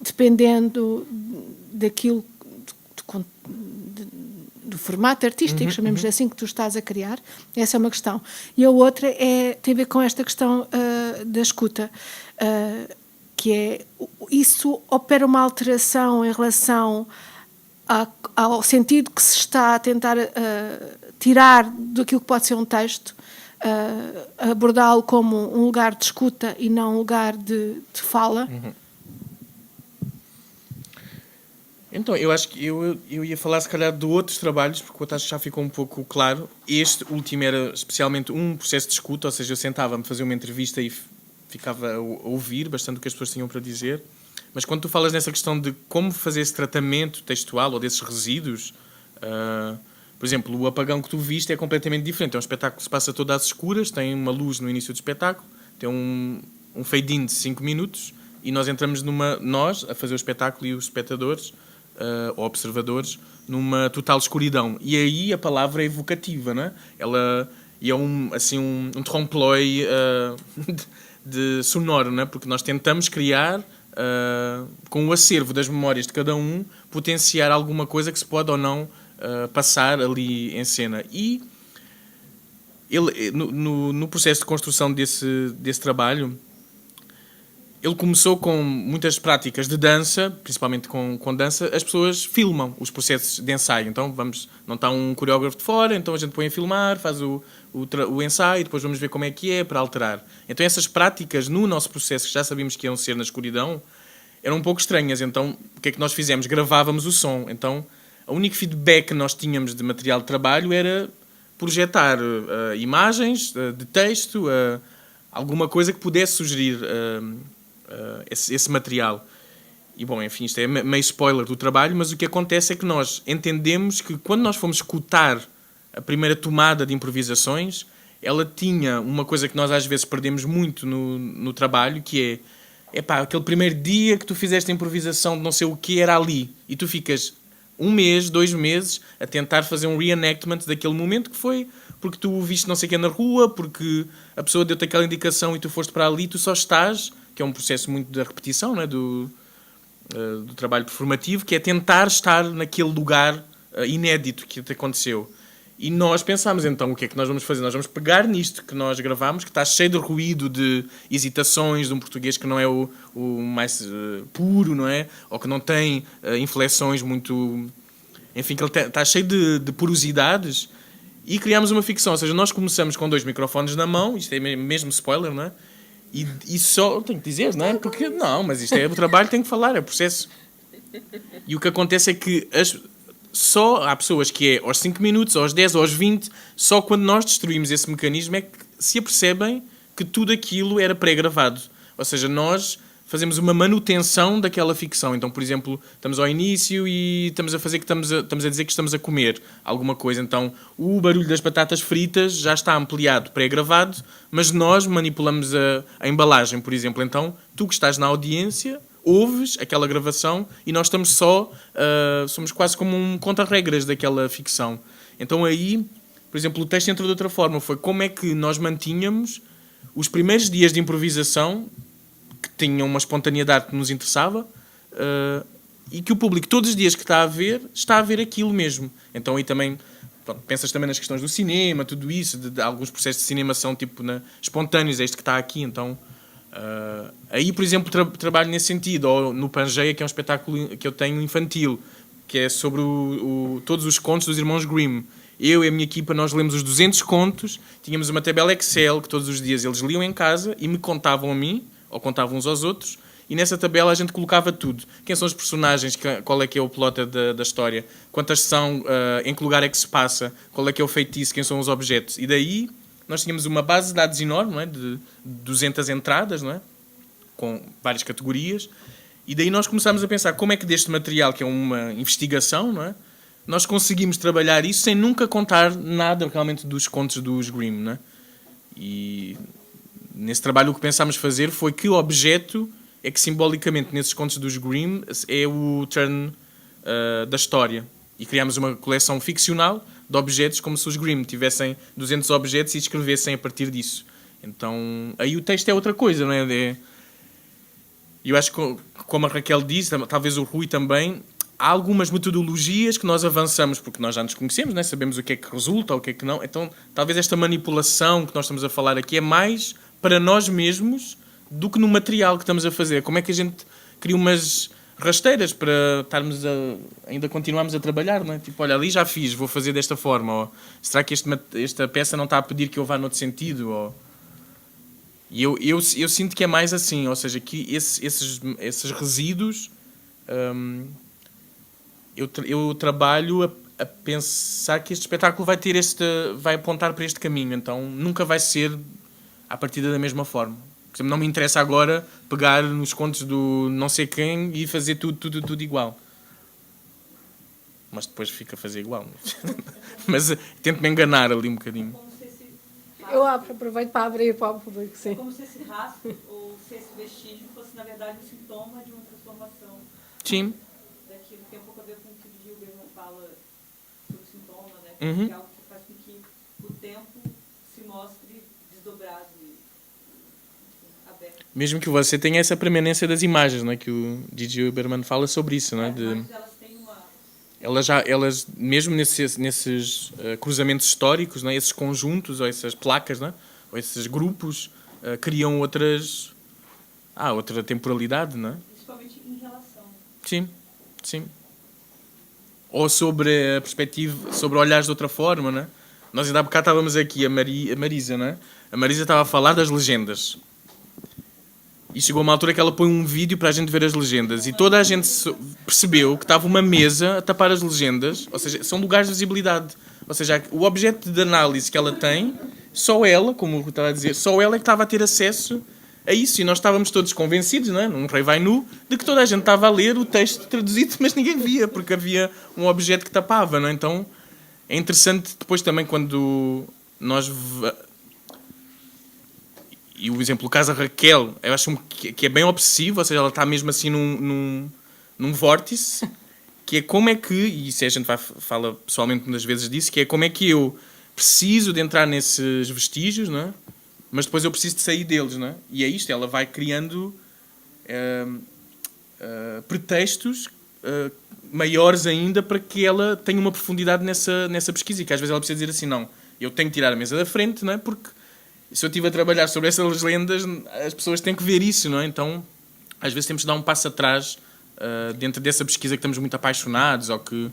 dependendo daquilo, do formato artístico, chamemos assim, que tu estás a criar. Essa é uma questão. E a outra tem a ver com esta questão da escuta, que é, isso opera uma alteração em relação ao sentido que se está a tentar tirar daquilo que pode ser um texto, abordá-lo como um lugar de escuta e não um lugar de fala. Então, eu acho que eu ia falar, se calhar, de outros trabalhos, porque o outro acho que já ficou um pouco claro. Este último era especialmente um processo de escuta, ou seja, eu sentava-me a fazer uma entrevista e ficava a ouvir bastante o que as pessoas tinham para dizer. Mas quando tu falas nessa questão de como fazer esse tratamento textual ou desses resíduos, por exemplo, o apagão que tu viste é completamente diferente. É um espetáculo que se passa todo às escuras, tem uma luz no início do espetáculo, tem um fade-in de 5 minutos e nós entramos nós a fazer o espetáculo e os espectadores ou observadores numa total escuridão. E aí a palavra é evocativa, não é? Ela é um trompe-l'œil de sonoro, não é? Porque nós tentamos criar, com o acervo das memórias de cada um, potenciar alguma coisa que se pode ou não passar ali em cena. E ele, no processo de construção desse trabalho, ele começou com muitas práticas de dança, principalmente com dança. As pessoas filmam os processos de ensaio. Então, não está um coreógrafo de fora, então a gente põe a filmar, faz o ensaio, e depois vamos ver como é que é para alterar. Então, essas práticas no nosso processo, que já sabíamos que iam ser na escuridão, eram um pouco estranhas. Então, o que é que nós fizemos? Gravávamos o som. Então, o único feedback que nós tínhamos de material de trabalho era projetar imagens de texto, alguma coisa que pudesse sugerir esse material. E, bom, enfim, isto é meio spoiler do trabalho, mas o que acontece é que nós entendemos que quando nós fomos escutar a primeira tomada de improvisações, ela tinha uma coisa que nós às vezes perdemos muito no trabalho, que é, aquele primeiro dia que tu fizeste a improvisação de não sei o que era ali, e tu ficas 1 mês, 2 meses a tentar fazer um reenactment daquele momento que foi porque tu viste não sei o que na rua, porque a pessoa deu-te aquela indicação e tu foste para ali, tu só estás, que é um processo muito da repetição, não é? do trabalho performativo, que é tentar estar naquele lugar inédito que te aconteceu. E nós pensámos, então, o que é que nós vamos fazer? Nós vamos pegar nisto que nós gravámos, que está cheio de ruído, de hesitações, de um português que não é o mais puro, não é? Ou que não tem inflexões muito... Enfim, que ele está cheio de porosidades. E criámos uma ficção. Ou seja, nós começamos com 2 microfones na mão, isto é mesmo spoiler, não é? E só... Tenho que dizer, não é? Porque, não, mas isto é o trabalho, tenho que falar, é o processo. E o que acontece é que só há pessoas que aos 5 minutos, aos 10, aos 20, só quando nós destruímos esse mecanismo é que se apercebem que tudo aquilo era pré-gravado. Ou seja, nós fazemos uma manutenção daquela ficção. Então, por exemplo, estamos ao início e estamos a dizer que estamos a comer alguma coisa. Então, o barulho das batatas fritas já está ampliado, pré-gravado, mas nós manipulamos a embalagem, por exemplo. Então, tu que estás na audiência... ouves aquela gravação e nós estamos somos quase como um contra-regras daquela ficção. Então aí, por exemplo, o texto entrou de outra forma. Foi como é que nós mantínhamos os primeiros dias de improvisação, que tinham uma espontaneidade que nos interessava, e que o público, todos os dias que está a ver aquilo mesmo. Então aí também... Pronto, pensas também nas questões do cinema, tudo isso, de alguns processos de cinema são tipo espontâneos, é este que está aqui, então... aí, por exemplo, trabalho nesse sentido, ou no Pangeia, que é um espetáculo que eu tenho infantil, que é sobre todos os contos dos irmãos Grimm. Eu e a minha equipa, nós lemos os 200 contos, tínhamos uma tabela Excel que todos os dias eles liam em casa e me contavam a mim, ou contavam uns aos outros, e nessa tabela a gente colocava tudo. Quem são os personagens, qual é que é o plot da história, quantas são, em que lugar é que se passa, qual é que é o feitiço, quem são os objetos. E daí... nós tínhamos uma base de dados enorme, não é? De 200 entradas, não é? Com várias categorias, e daí nós começámos a pensar como é que deste material, que é uma investigação, não é? Nós conseguimos trabalhar isso sem nunca contar nada realmente dos contos dos Grimm, não é? E nesse trabalho o que pensámos fazer foi que o objeto é que simbolicamente nesses contos dos Grimm é o turn da história. E criámos uma coleção ficcional de objetos como se os Grimm tivessem 200 objetos e escrevessem a partir disso. Então, aí o texto é outra coisa, não é? Eu acho que, como a Raquel disse, talvez o Rui também, há algumas metodologias que nós avançamos, porque nós já nos conhecemos, não é? Sabemos o que é que resulta, o que é que não. Então, talvez esta manipulação que nós estamos a falar aqui é mais para nós mesmos do que no material que estamos a fazer. Como é que a gente cria umas... rasteiras para estarmos ainda continuarmos a trabalhar, não é? Tipo, olha, ali já fiz, vou fazer desta forma, ou será que esta peça não está a pedir que eu vá noutro sentido? Ou... E eu sinto que é mais assim, ou seja, que esses resíduos eu trabalho a pensar que este espetáculo vai apontar para este caminho, então nunca vai ser à partida da mesma forma. Por exemplo, não me interessa agora pegar nos contos do não sei quem e fazer tudo igual. Mas depois fica a fazer igual. Mas tento-me enganar ali um bocadinho. Eu aproveito para abrir para o público, sim. É como se esse rastro ou se esse vestígio fosse, na verdade, um sintoma de uma transformação. Sim. Daquilo que tem um pouco a ver com o que o Gilbert fala sobre o sintoma, né? Uhum. Que é algo que faz com que o tempo se mostre desdobrado e aberto. Mesmo que você tenha essa permanência das imagens, não é? Que o Gigi Huberman fala sobre isso, não é? Mas elas têm uma... Elas mesmo nesses cruzamentos históricos, não é? Esses conjuntos, ou essas placas, não é? Ou esses grupos, criam outra temporalidade, não é? Principalmente em relação. Sim, sim. Ou sobre a perspectiva, sobre olhares de outra forma, não é? Nós ainda há bocado estávamos aqui, a Marisa, não é? A Marisa estava a falar das legendas. E chegou uma altura que ela põe um vídeo para a gente ver as legendas. E toda a gente percebeu que estava uma mesa a tapar as legendas. Ou seja, são lugares de visibilidade. Ou seja, o objeto de análise que ela tem, só ela, como o Rui estava a dizer, só ela é que estava a ter acesso a isso. E nós estávamos todos convencidos, não é? Num Rei Vai Nu, de que toda a gente estava a ler o texto traduzido, mas ninguém via, porque havia um objeto que tapava, não é? Então, é interessante depois também quando nós... E o exemplo, o caso da Raquel, eu acho que é bem obsessivo, ou seja, ela está mesmo assim num vórtice, que é como é que, e isso a gente fala pessoalmente muitas vezes disso, que é como é que eu preciso de entrar nesses vestígios, não é? Mas depois eu preciso de sair deles, não é? E é isto, ela vai criando pretextos maiores ainda para que ela tenha uma profundidade nessa pesquisa, e que às vezes ela precisa dizer assim, não, eu tenho que tirar a mesa da frente, não é? Porque se eu estive a trabalhar sobre essas lendas, as pessoas têm que ver isso, não é? Então, às vezes temos de dar um passo atrás dentro dessa pesquisa que estamos muito apaixonados, ou que...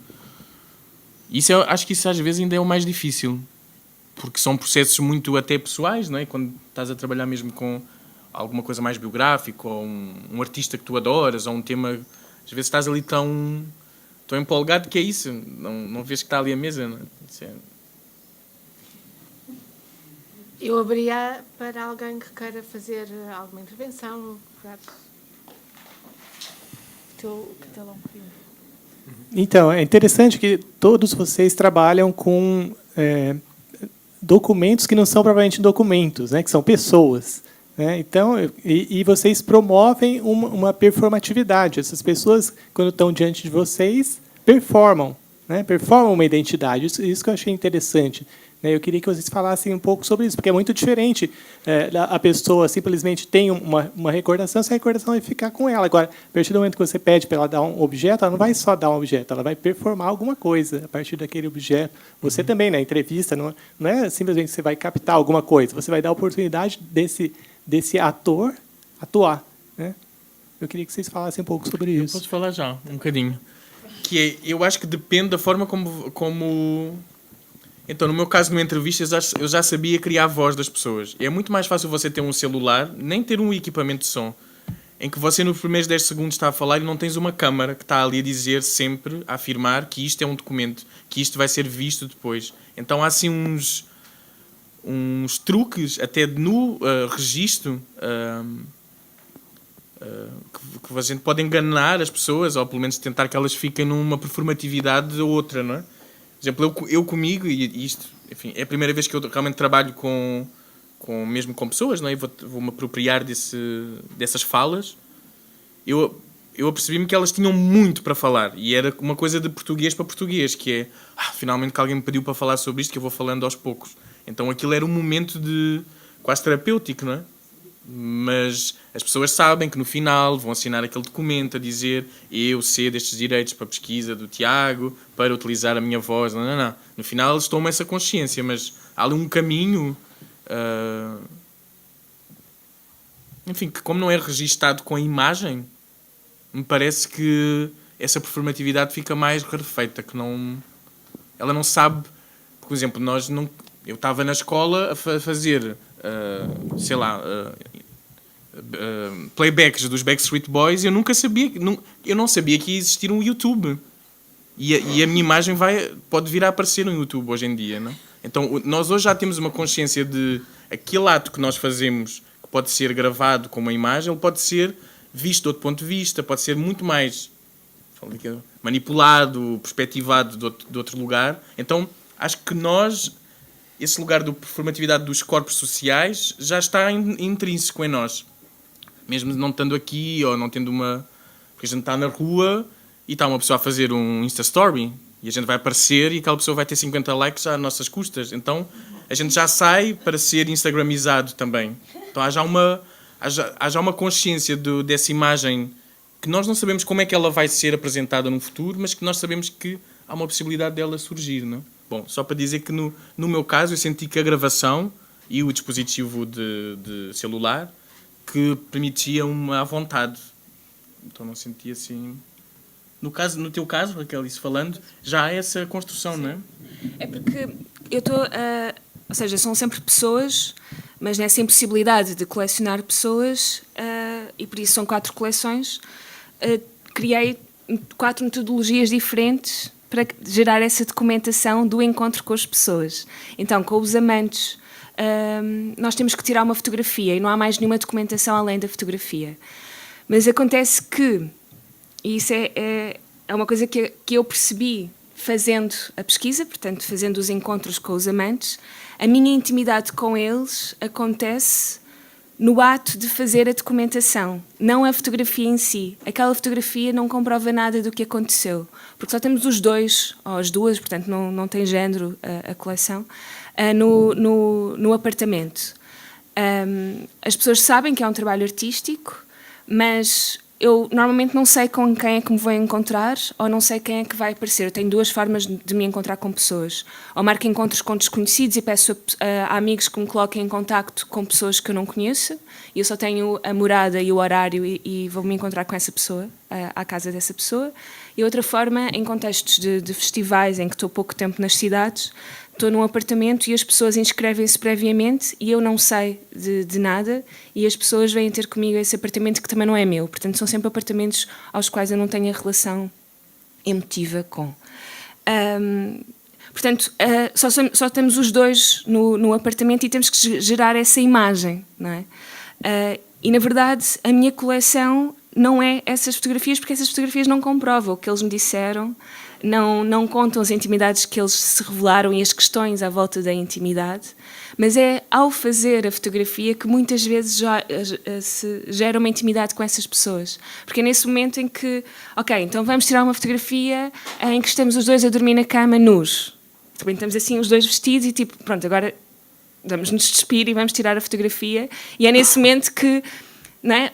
acho que isso às vezes ainda é o mais difícil, porque são processos muito até pessoais, não é? Quando estás a trabalhar mesmo com alguma coisa mais biográfica, ou um artista que tu adoras, ou um tema... Às vezes estás ali tão empolgado que é isso, não vês que está ali a mesa, não é? Isso é... Eu abriria para alguém que queira fazer alguma intervenção. Então, é interessante que todos vocês trabalham com documentos que não são propriamente documentos, né, que são pessoas. Né? Então, e vocês promovem uma performatividade. Essas pessoas, quando estão diante de vocês, performam, né, performam uma identidade. Isso que eu achei interessante. Eu queria que vocês falassem um pouco sobre isso, porque é muito diferente. A pessoa simplesmente tem uma recordação, essa recordação vai ficar com ela. Agora, a partir do momento que você pede para ela dar um objeto, ela não vai só dar um objeto, ela vai performar alguma coisa a partir daquele objeto. Você também, na entrevista, não é simplesmente você vai captar alguma coisa, você vai dar a oportunidade desse ator atuar. Né? Eu queria que vocês falassem um pouco sobre isso. Posso falar já, um bocadinho. Que eu acho que depende da forma como... Então, no meu caso, numa entrevista, eu já sabia criar a voz das pessoas. É muito mais fácil você ter um celular, nem ter um equipamento de som, em que você, nos primeiros 10 segundos, está a falar e não tens uma câmara que está ali a dizer sempre, a afirmar que isto é um documento, que isto vai ser visto depois. Então, há assim uns truques, até no registro, que a gente pode enganar as pessoas, ou pelo menos tentar que elas fiquem numa performatividade ou outra, não é? Por exemplo, eu comigo, e isto, enfim, é a primeira vez que eu realmente trabalho mesmo com pessoas, não é? Vou-me apropriar dessas falas. Eu apercebi-me que elas tinham muito para falar, e era uma coisa de português para português, que é, finalmente que alguém me pediu para falar sobre isto, que eu vou falando aos poucos. Então aquilo era um momento de quase terapêutico, não é? Mas as pessoas sabem que no final vão assinar aquele documento a dizer eu cedo estes direitos para a pesquisa do Tiago, para utilizar a minha voz. Não. No final eles tomam essa consciência, mas há ali um caminho, enfim, que como não é registado com a imagem, me parece que essa performatividade fica mais rarefeita, que ela não sabe. Por exemplo, eu estava na escola a fazer... sei lá, playbacks dos Backstreet Boys, eu não sabia que ia existir um YouTube, e a minha imagem pode vir a aparecer no YouTube hoje em dia, não? Então nós hoje já temos uma consciência de aquele ato que nós fazemos, que pode ser gravado com uma imagem, ele pode ser visto de outro ponto de vista, pode ser muito mais manipulado, perspectivado de outro lugar. Então acho que esse lugar da performatividade dos corpos sociais já está intrínseco em nós. Mesmo não estando aqui, ou não tendo porque a gente está na rua e está uma pessoa a fazer um Insta Story e a gente vai aparecer e aquela pessoa vai ter 50 likes às nossas custas. Então a gente já sai para ser instagramizado também. Então há já uma consciência dessa imagem que nós não sabemos como é que ela vai ser apresentada no futuro, mas que nós sabemos que há uma possibilidade dela surgir, não é? Bom, só para dizer que no meu caso eu senti que a gravação e o dispositivo de celular que permitiam à vontade. Então não senti assim... No teu caso, Raquel, isso falando, já há essa construção, não é? É porque eu estou a... Ou seja, são sempre pessoas, mas nessa impossibilidade de colecionar pessoas, e por isso são 4 coleções, criei 4 metodologias diferentes para gerar essa documentação do encontro com as pessoas. Então, com os amantes, nós temos que tirar uma fotografia e não há mais nenhuma documentação além da fotografia. Mas acontece que, e isso é uma coisa que eu percebi fazendo a pesquisa, portanto, fazendo os encontros com os amantes, a minha intimidade com eles acontece no ato de fazer a documentação, não a fotografia em si. Aquela fotografia não comprova nada do que aconteceu, porque só temos os dois, ou as duas, portanto não tem género a coleção, no apartamento. As pessoas sabem que é um trabalho artístico, mas eu normalmente não sei com quem é que me vou encontrar ou não sei quem é que vai aparecer. Eu tenho duas formas de me encontrar com pessoas. Ou marco encontros com desconhecidos e peço a amigos que me coloquem em contacto com pessoas que eu não conheço e eu só tenho a morada e o horário e vou-me encontrar com essa pessoa, à casa dessa pessoa. E outra forma, em contextos de festivais em que estou pouco tempo nas cidades, estou num apartamento e as pessoas inscrevem-se previamente e eu não sei de nada e as pessoas vêm ter comigo esse apartamento que também não é meu. Portanto, são sempre apartamentos aos quais eu não tenho a relação emotiva com. Portanto, só temos os dois no apartamento e temos que gerar essa imagem, não é? E, na verdade, a minha coleção não é essas fotografias, porque essas fotografias não comprovam o que eles me disseram, não contam as intimidades que eles se revelaram e as questões à volta da intimidade, mas é ao fazer a fotografia que muitas vezes já se gera uma intimidade com essas pessoas. Porque é nesse momento em que, ok, então vamos tirar uma fotografia em que estamos os dois a dormir na cama nus. Também estamos assim os dois vestidos e tipo, pronto, agora vamos nos despir e vamos tirar a fotografia. E é nesse momento que, não é,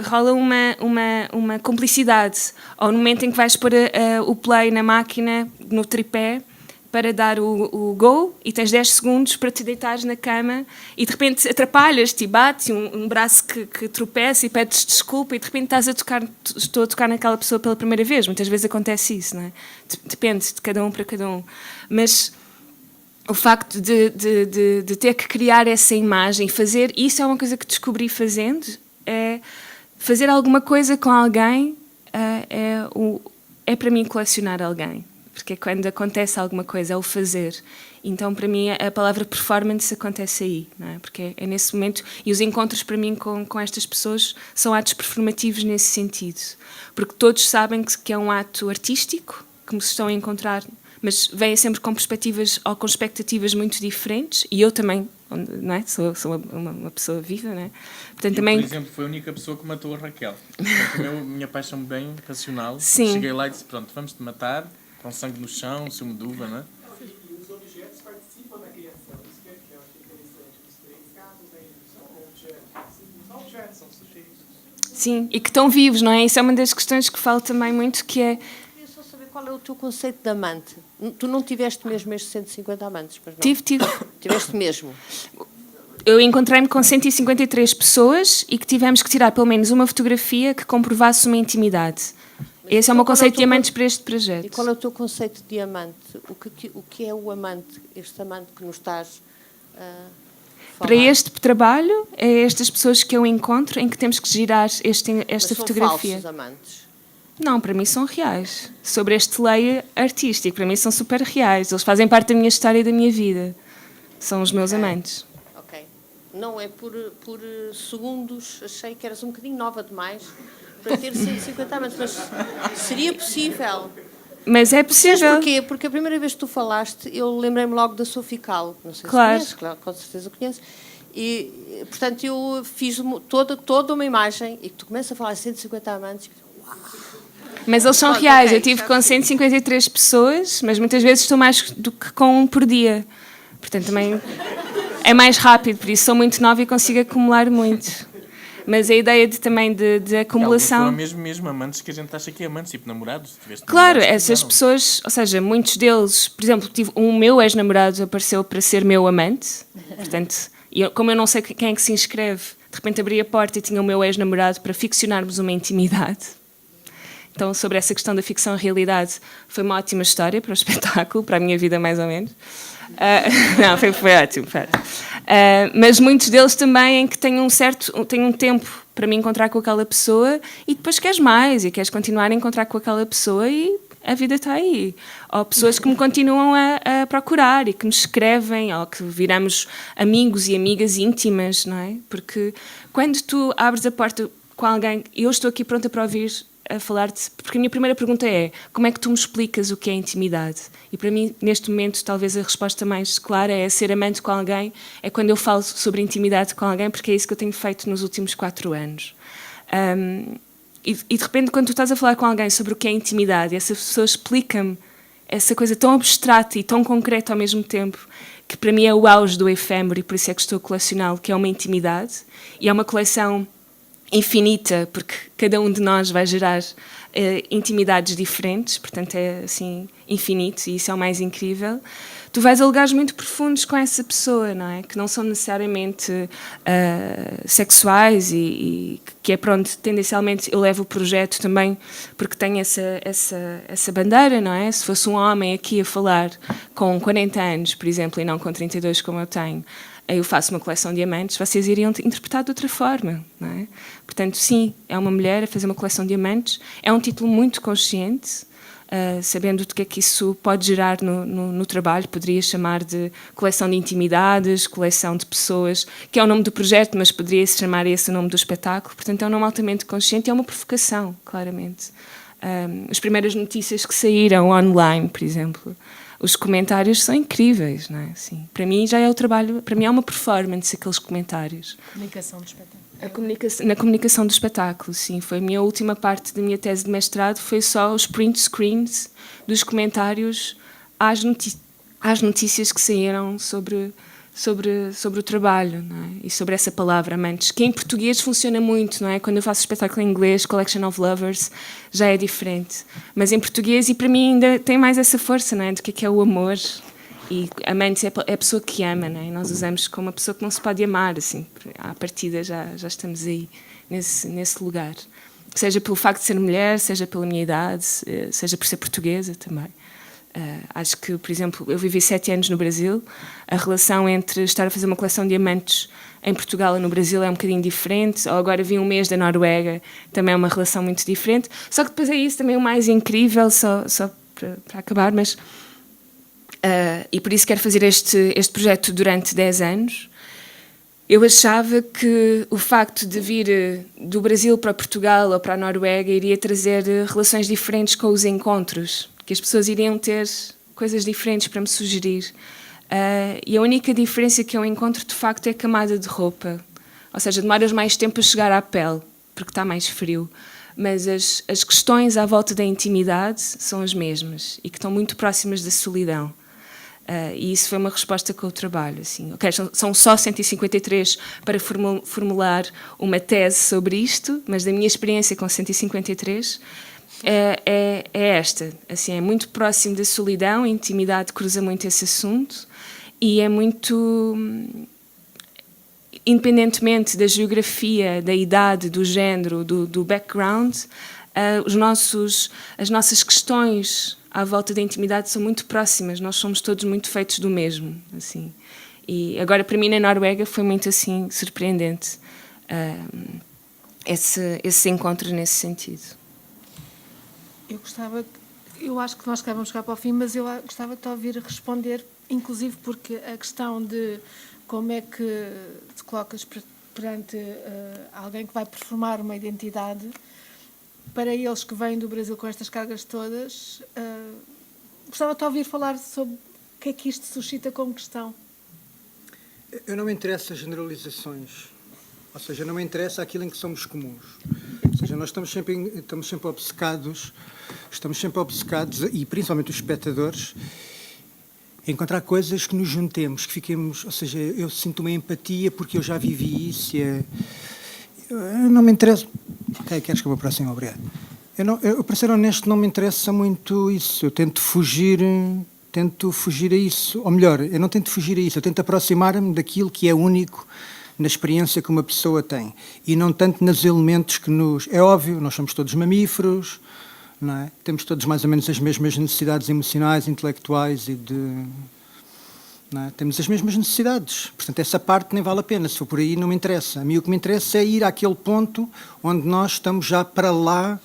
rola uma cumplicidade. Ou no momento em que vais pôr o play na máquina, no tripé, para dar o go e tens 10 segundos para te deitares na cama e de repente atrapalhas-te e bates um braço que tropeça e pedes desculpa e de repente estou a tocar naquela pessoa pela primeira vez. Muitas vezes acontece isso, não é? Depende de cada um para cada um. Mas o facto de ter que criar essa imagem, fazer, isso é uma coisa que descobri fazendo, é fazer alguma coisa com alguém, é para mim colecionar alguém, porque é quando acontece alguma coisa, é o fazer. Então, para mim, a palavra performance acontece aí, não é? Porque é nesse momento, e os encontros para mim com estas pessoas são atos performativos nesse sentido, porque todos sabem que é um ato artístico, que me estão a encontrar, mas vêm sempre com perspectivas ou com expectativas muito diferentes, e eu também, não é? Sou uma pessoa viva, não é? Portanto, eu, também... por exemplo, foi a única pessoa que matou a Raquel. Portanto, minha paixão bem racional. Sim. Cheguei lá e disse, pronto, vamos-te matar, com sangue no chão, sumo de uva, não é? E os objetos participam da criação. Isso que eu acho interessante. Os 3 casos aí são objetos, são sujeitos. Sim, e que estão vivos, não é? Isso é uma das questões que falo também muito, que é... Queria só saber qual é o teu conceito de amante. Tu não tiveste mesmo estes 150 amantes, pois não? Tive. Tiveste mesmo? Eu encontrei-me com 153 pessoas e que tivemos que tirar pelo menos uma fotografia que comprovasse uma intimidade. Esse é o meu conceito de amantes para este projeto. E qual é o teu conceito de amante? O que é o amante, este amante que nos estás a falar? Para este trabalho, é estas pessoas que eu encontro em que temos que girar esta fotografia. São falsos amantes? Não, para mim são reais. Sobre este layer artístico, para mim são super reais. Eles fazem parte da minha história e da minha vida. São os meus amantes. Ok. Não é por segundos, achei que eras um bocadinho nova demais para ter 150 amantes, mas seria possível. Mas é possível. Sabes porquê? Porque a primeira vez que tu falaste, eu lembrei-me logo da Sophie Calle. Não sei Claro. se conheces, claro, com certeza conheces. E, portanto, eu fiz toda uma imagem e tu começas a falar de 150 amantes. Mas eles são Pronto, reais. ok, Eu tive já com sei. 153 pessoas, mas muitas vezes estou mais do que com um por dia. Portanto, também é mais rápido, por isso sou muito nova e consigo acumular muito. Mas a ideia também de acumulação... Foram mesmo amantes que a gente acha que é amantes, tipo namorados. Claro, namorados, essas não. pessoas, ou seja, muitos deles, por exemplo, o meu ex-namorado apareceu para ser meu amante, portanto, como eu não sei quem é que se inscreve, de repente abri a porta e tinha o meu ex-namorado para ficcionarmos uma intimidade. Então, sobre essa questão da ficção-realidade, foi uma ótima história para o espetáculo, para a minha vida mais ou menos. Não, foi ótimo. Mas muitos deles também em que têm um tempo para me encontrar com aquela pessoa e depois queres mais e queres continuar a encontrar com aquela pessoa e a vida está aí. Ou pessoas que me continuam a procurar e que nos escrevem, ou que viramos amigos e amigas íntimas, não é? Porque quando tu abres a porta com alguém, eu estou aqui pronta para ouvir a falar-te, porque a minha primeira pergunta é: como é que tu me explicas o que é intimidade? E para mim, neste momento, talvez a resposta mais clara é ser amante com alguém, é quando eu falo sobre intimidade com alguém, porque é isso que eu tenho feito nos últimos 4 anos. E de repente, quando tu estás a falar com alguém sobre o que é intimidade, essa pessoa explica-me essa coisa tão abstrata e tão concreta ao mesmo tempo, que para mim é o auge do efêmero, e por isso é que estou a colecioná-lo, que é uma intimidade, e é uma coleção infinita, porque cada um de nós vai gerar intimidades diferentes, portanto é assim infinito, e isso é o mais incrível. Tu vais a lugares muito profundos com essa pessoa, não é? Que não são necessariamente sexuais, e que é pronto, tendencialmente eu levo o projeto também porque tenho essa bandeira, não é? Se fosse um homem aqui a falar com 40 anos, por exemplo, e não com 32 como eu tenho, eu faço uma coleção de amantes, vocês iriam interpretar de outra forma, não é? Portanto, sim, é uma mulher a fazer uma coleção de amantes, é um título muito consciente, sabendo do que é que isso pode gerar no trabalho, poderia chamar de coleção de intimidades, coleção de pessoas, que é o nome do projeto, mas poderia-se chamar esse o nome do espetáculo. Portanto, é um nome altamente consciente e é uma provocação, claramente. As primeiras notícias que saíram online, por exemplo, os comentários são incríveis, não é? Assim, para mim já é o trabalho, para mim é uma performance aqueles comentários. Comunicação do espetáculo. Na comunicação do espetáculo, sim. Foi a minha última parte da minha tese de mestrado, foi só os print screens dos comentários às notícias que saíram sobre o trabalho, não é? E sobre essa palavra, amantes, que em português funciona muito, não é? Quando eu faço espetáculo em inglês, Collection of Lovers, já é diferente. Mas em português, e para mim ainda tem mais essa força, não é? Do que é o amor. E amantes é a pessoa que ama, não é? E nós usamos como uma pessoa que não se pode amar, assim. À partida já estamos aí, nesse lugar. Seja pelo facto de ser mulher, seja pela minha idade, seja por ser portuguesa também. Acho que, por exemplo, eu vivi 7 anos no Brasil. A relação entre estar a fazer uma coleção de amantes em Portugal e no Brasil é um bocadinho diferente. Ou agora vim um mês da Noruega, também é uma relação muito diferente. Só que depois é isso também o mais incrível, só para acabar, mas... e por isso quero fazer este projeto durante 10 anos. Eu achava que o facto de vir do Brasil para Portugal ou para a Noruega iria trazer relações diferentes com os encontros, que as pessoas iriam ter coisas diferentes para me sugerir. E a única diferença que eu encontro, de facto, é a camada de roupa. Ou seja, demoras mais tempo a chegar à pele, porque está mais frio. Mas as questões à volta da intimidade são as mesmas e que estão muito próximas da solidão. E isso foi uma resposta com o trabalho. Assim. Okay, são só 153 para formular uma tese sobre isto, mas da minha experiência com 153... É esta, assim, é muito próximo da solidão, a intimidade cruza muito esse assunto e é muito, independentemente da geografia, da idade, do género, do background, as nossas questões à volta da intimidade são muito próximas, nós somos todos muito feitos do mesmo, assim. E agora, para mim, na Noruega foi muito, assim, surpreendente esse encontro nesse sentido. Eu acho que nós vamos chegar para o fim, mas eu gostava de te ouvir responder, inclusive porque a questão de como é que te colocas perante alguém que vai performar uma identidade, para eles que vêm do Brasil com estas cargas todas, gostava de te ouvir falar sobre o que é que isto suscita como questão. Eu não me interessa as generalizações, ou seja, não me interessa aquilo em que somos comuns. Ou seja, nós estamos sempre obcecados, e principalmente os espectadores, a encontrar coisas que nos juntemos, que fiquemos, ou seja, eu sinto uma empatia porque eu já vivi isso e não me interessa... Ok, queres que eu vou para cima? Obrigado. Eu, para ser honesto, não me interessa muito isso. Eu tento fugir a isso. Ou melhor, eu não tento fugir a isso, eu tento aproximar-me daquilo que é único na experiência que uma pessoa tem. E não tanto nos elementos que nos... É óbvio, nós somos todos mamíferos, não é? Temos todos mais ou menos as mesmas necessidades emocionais, intelectuais e não é? Temos as mesmas necessidades. Portanto, essa parte nem vale a pena. Se for por aí, não me interessa. A mim o que me interessa é ir àquele ponto onde nós estamos já para lá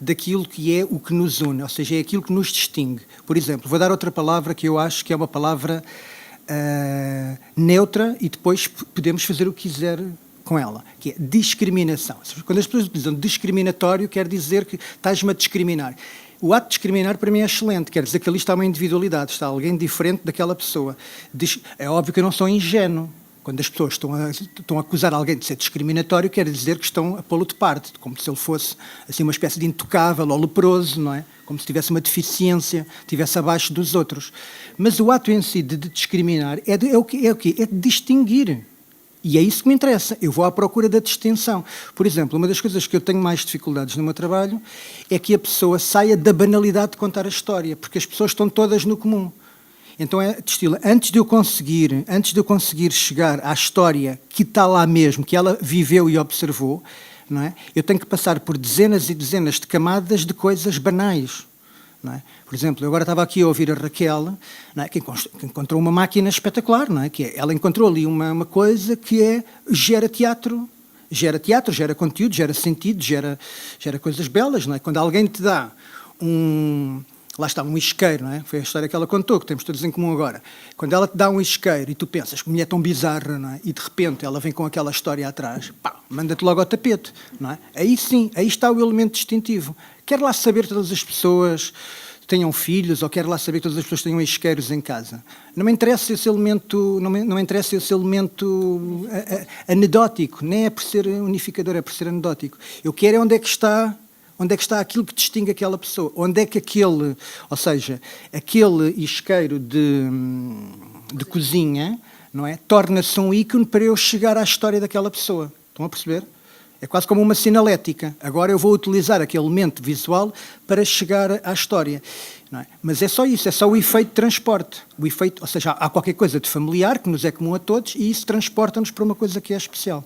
daquilo que é o que nos une, ou seja, é aquilo que nos distingue. Por exemplo, vou dar outra palavra que eu acho que é uma palavra neutra e depois podemos fazer o que quiser com ela, que é discriminação. Quando as pessoas utilizam discriminatório, quer dizer que estás-me a discriminar. O ato de discriminar, para mim, é excelente. Quer dizer que ali está uma individualidade, está alguém diferente daquela pessoa. É óbvio que eu não sou ingênuo. Quando as pessoas estão a acusar alguém de ser discriminatório, quer dizer que estão a pô-lo de parte, como se ele fosse assim, uma espécie de intocável ou leproso, não é? Como se tivesse uma deficiência, estivesse abaixo dos outros. Mas o ato em si de discriminar é o quê? É de distinguir. E é isso que me interessa. Eu vou à procura da distinção. Por exemplo, uma das coisas que eu tenho mais dificuldades no meu trabalho é que a pessoa saia da banalidade de contar a história, porque as pessoas estão todas no comum. Então é de estilo, antes de eu conseguir chegar à história que está lá mesmo, que ela viveu e observou, não é? Eu tenho que passar por dezenas e dezenas de camadas de coisas banais. Não é? Por exemplo, eu agora estava aqui a ouvir a Raquel, não é? que encontrou uma máquina espetacular, não é? Que é, ela encontrou ali uma coisa que gera teatro, gera conteúdo, gera sentido, gera coisas belas. Não é? Quando alguém te dá lá está, um isqueiro, não é? Foi a história que ela contou, que temos todos em comum agora. Quando ela te dá um isqueiro e tu pensas que mulher tão bizarra, não é? E de repente ela vem com aquela história atrás, pá, manda-te logo ao tapete, não é? Aí sim, aí está o elemento distintivo. Quer lá saber que todas as pessoas tenham filhos, ou quer lá saber que todas as pessoas tenham isqueiros em casa. Não me interessa esse elemento, não me interessa esse elemento anedótico, nem é por ser unificador, é por ser anedótico. Eu quero é onde é que está aquilo que distingue aquela pessoa? Onde é que aquele isqueiro de cozinha, não é, torna-se um ícone para eu chegar à história daquela pessoa? Estão a perceber? É quase como uma sinalética. Agora eu vou utilizar aquele elemento visual para chegar à história. Não é? Mas é só isso, é só o efeito de transporte. O efeito, ou seja, há qualquer coisa de familiar que nos é comum a todos e isso transporta-nos para uma coisa que é especial.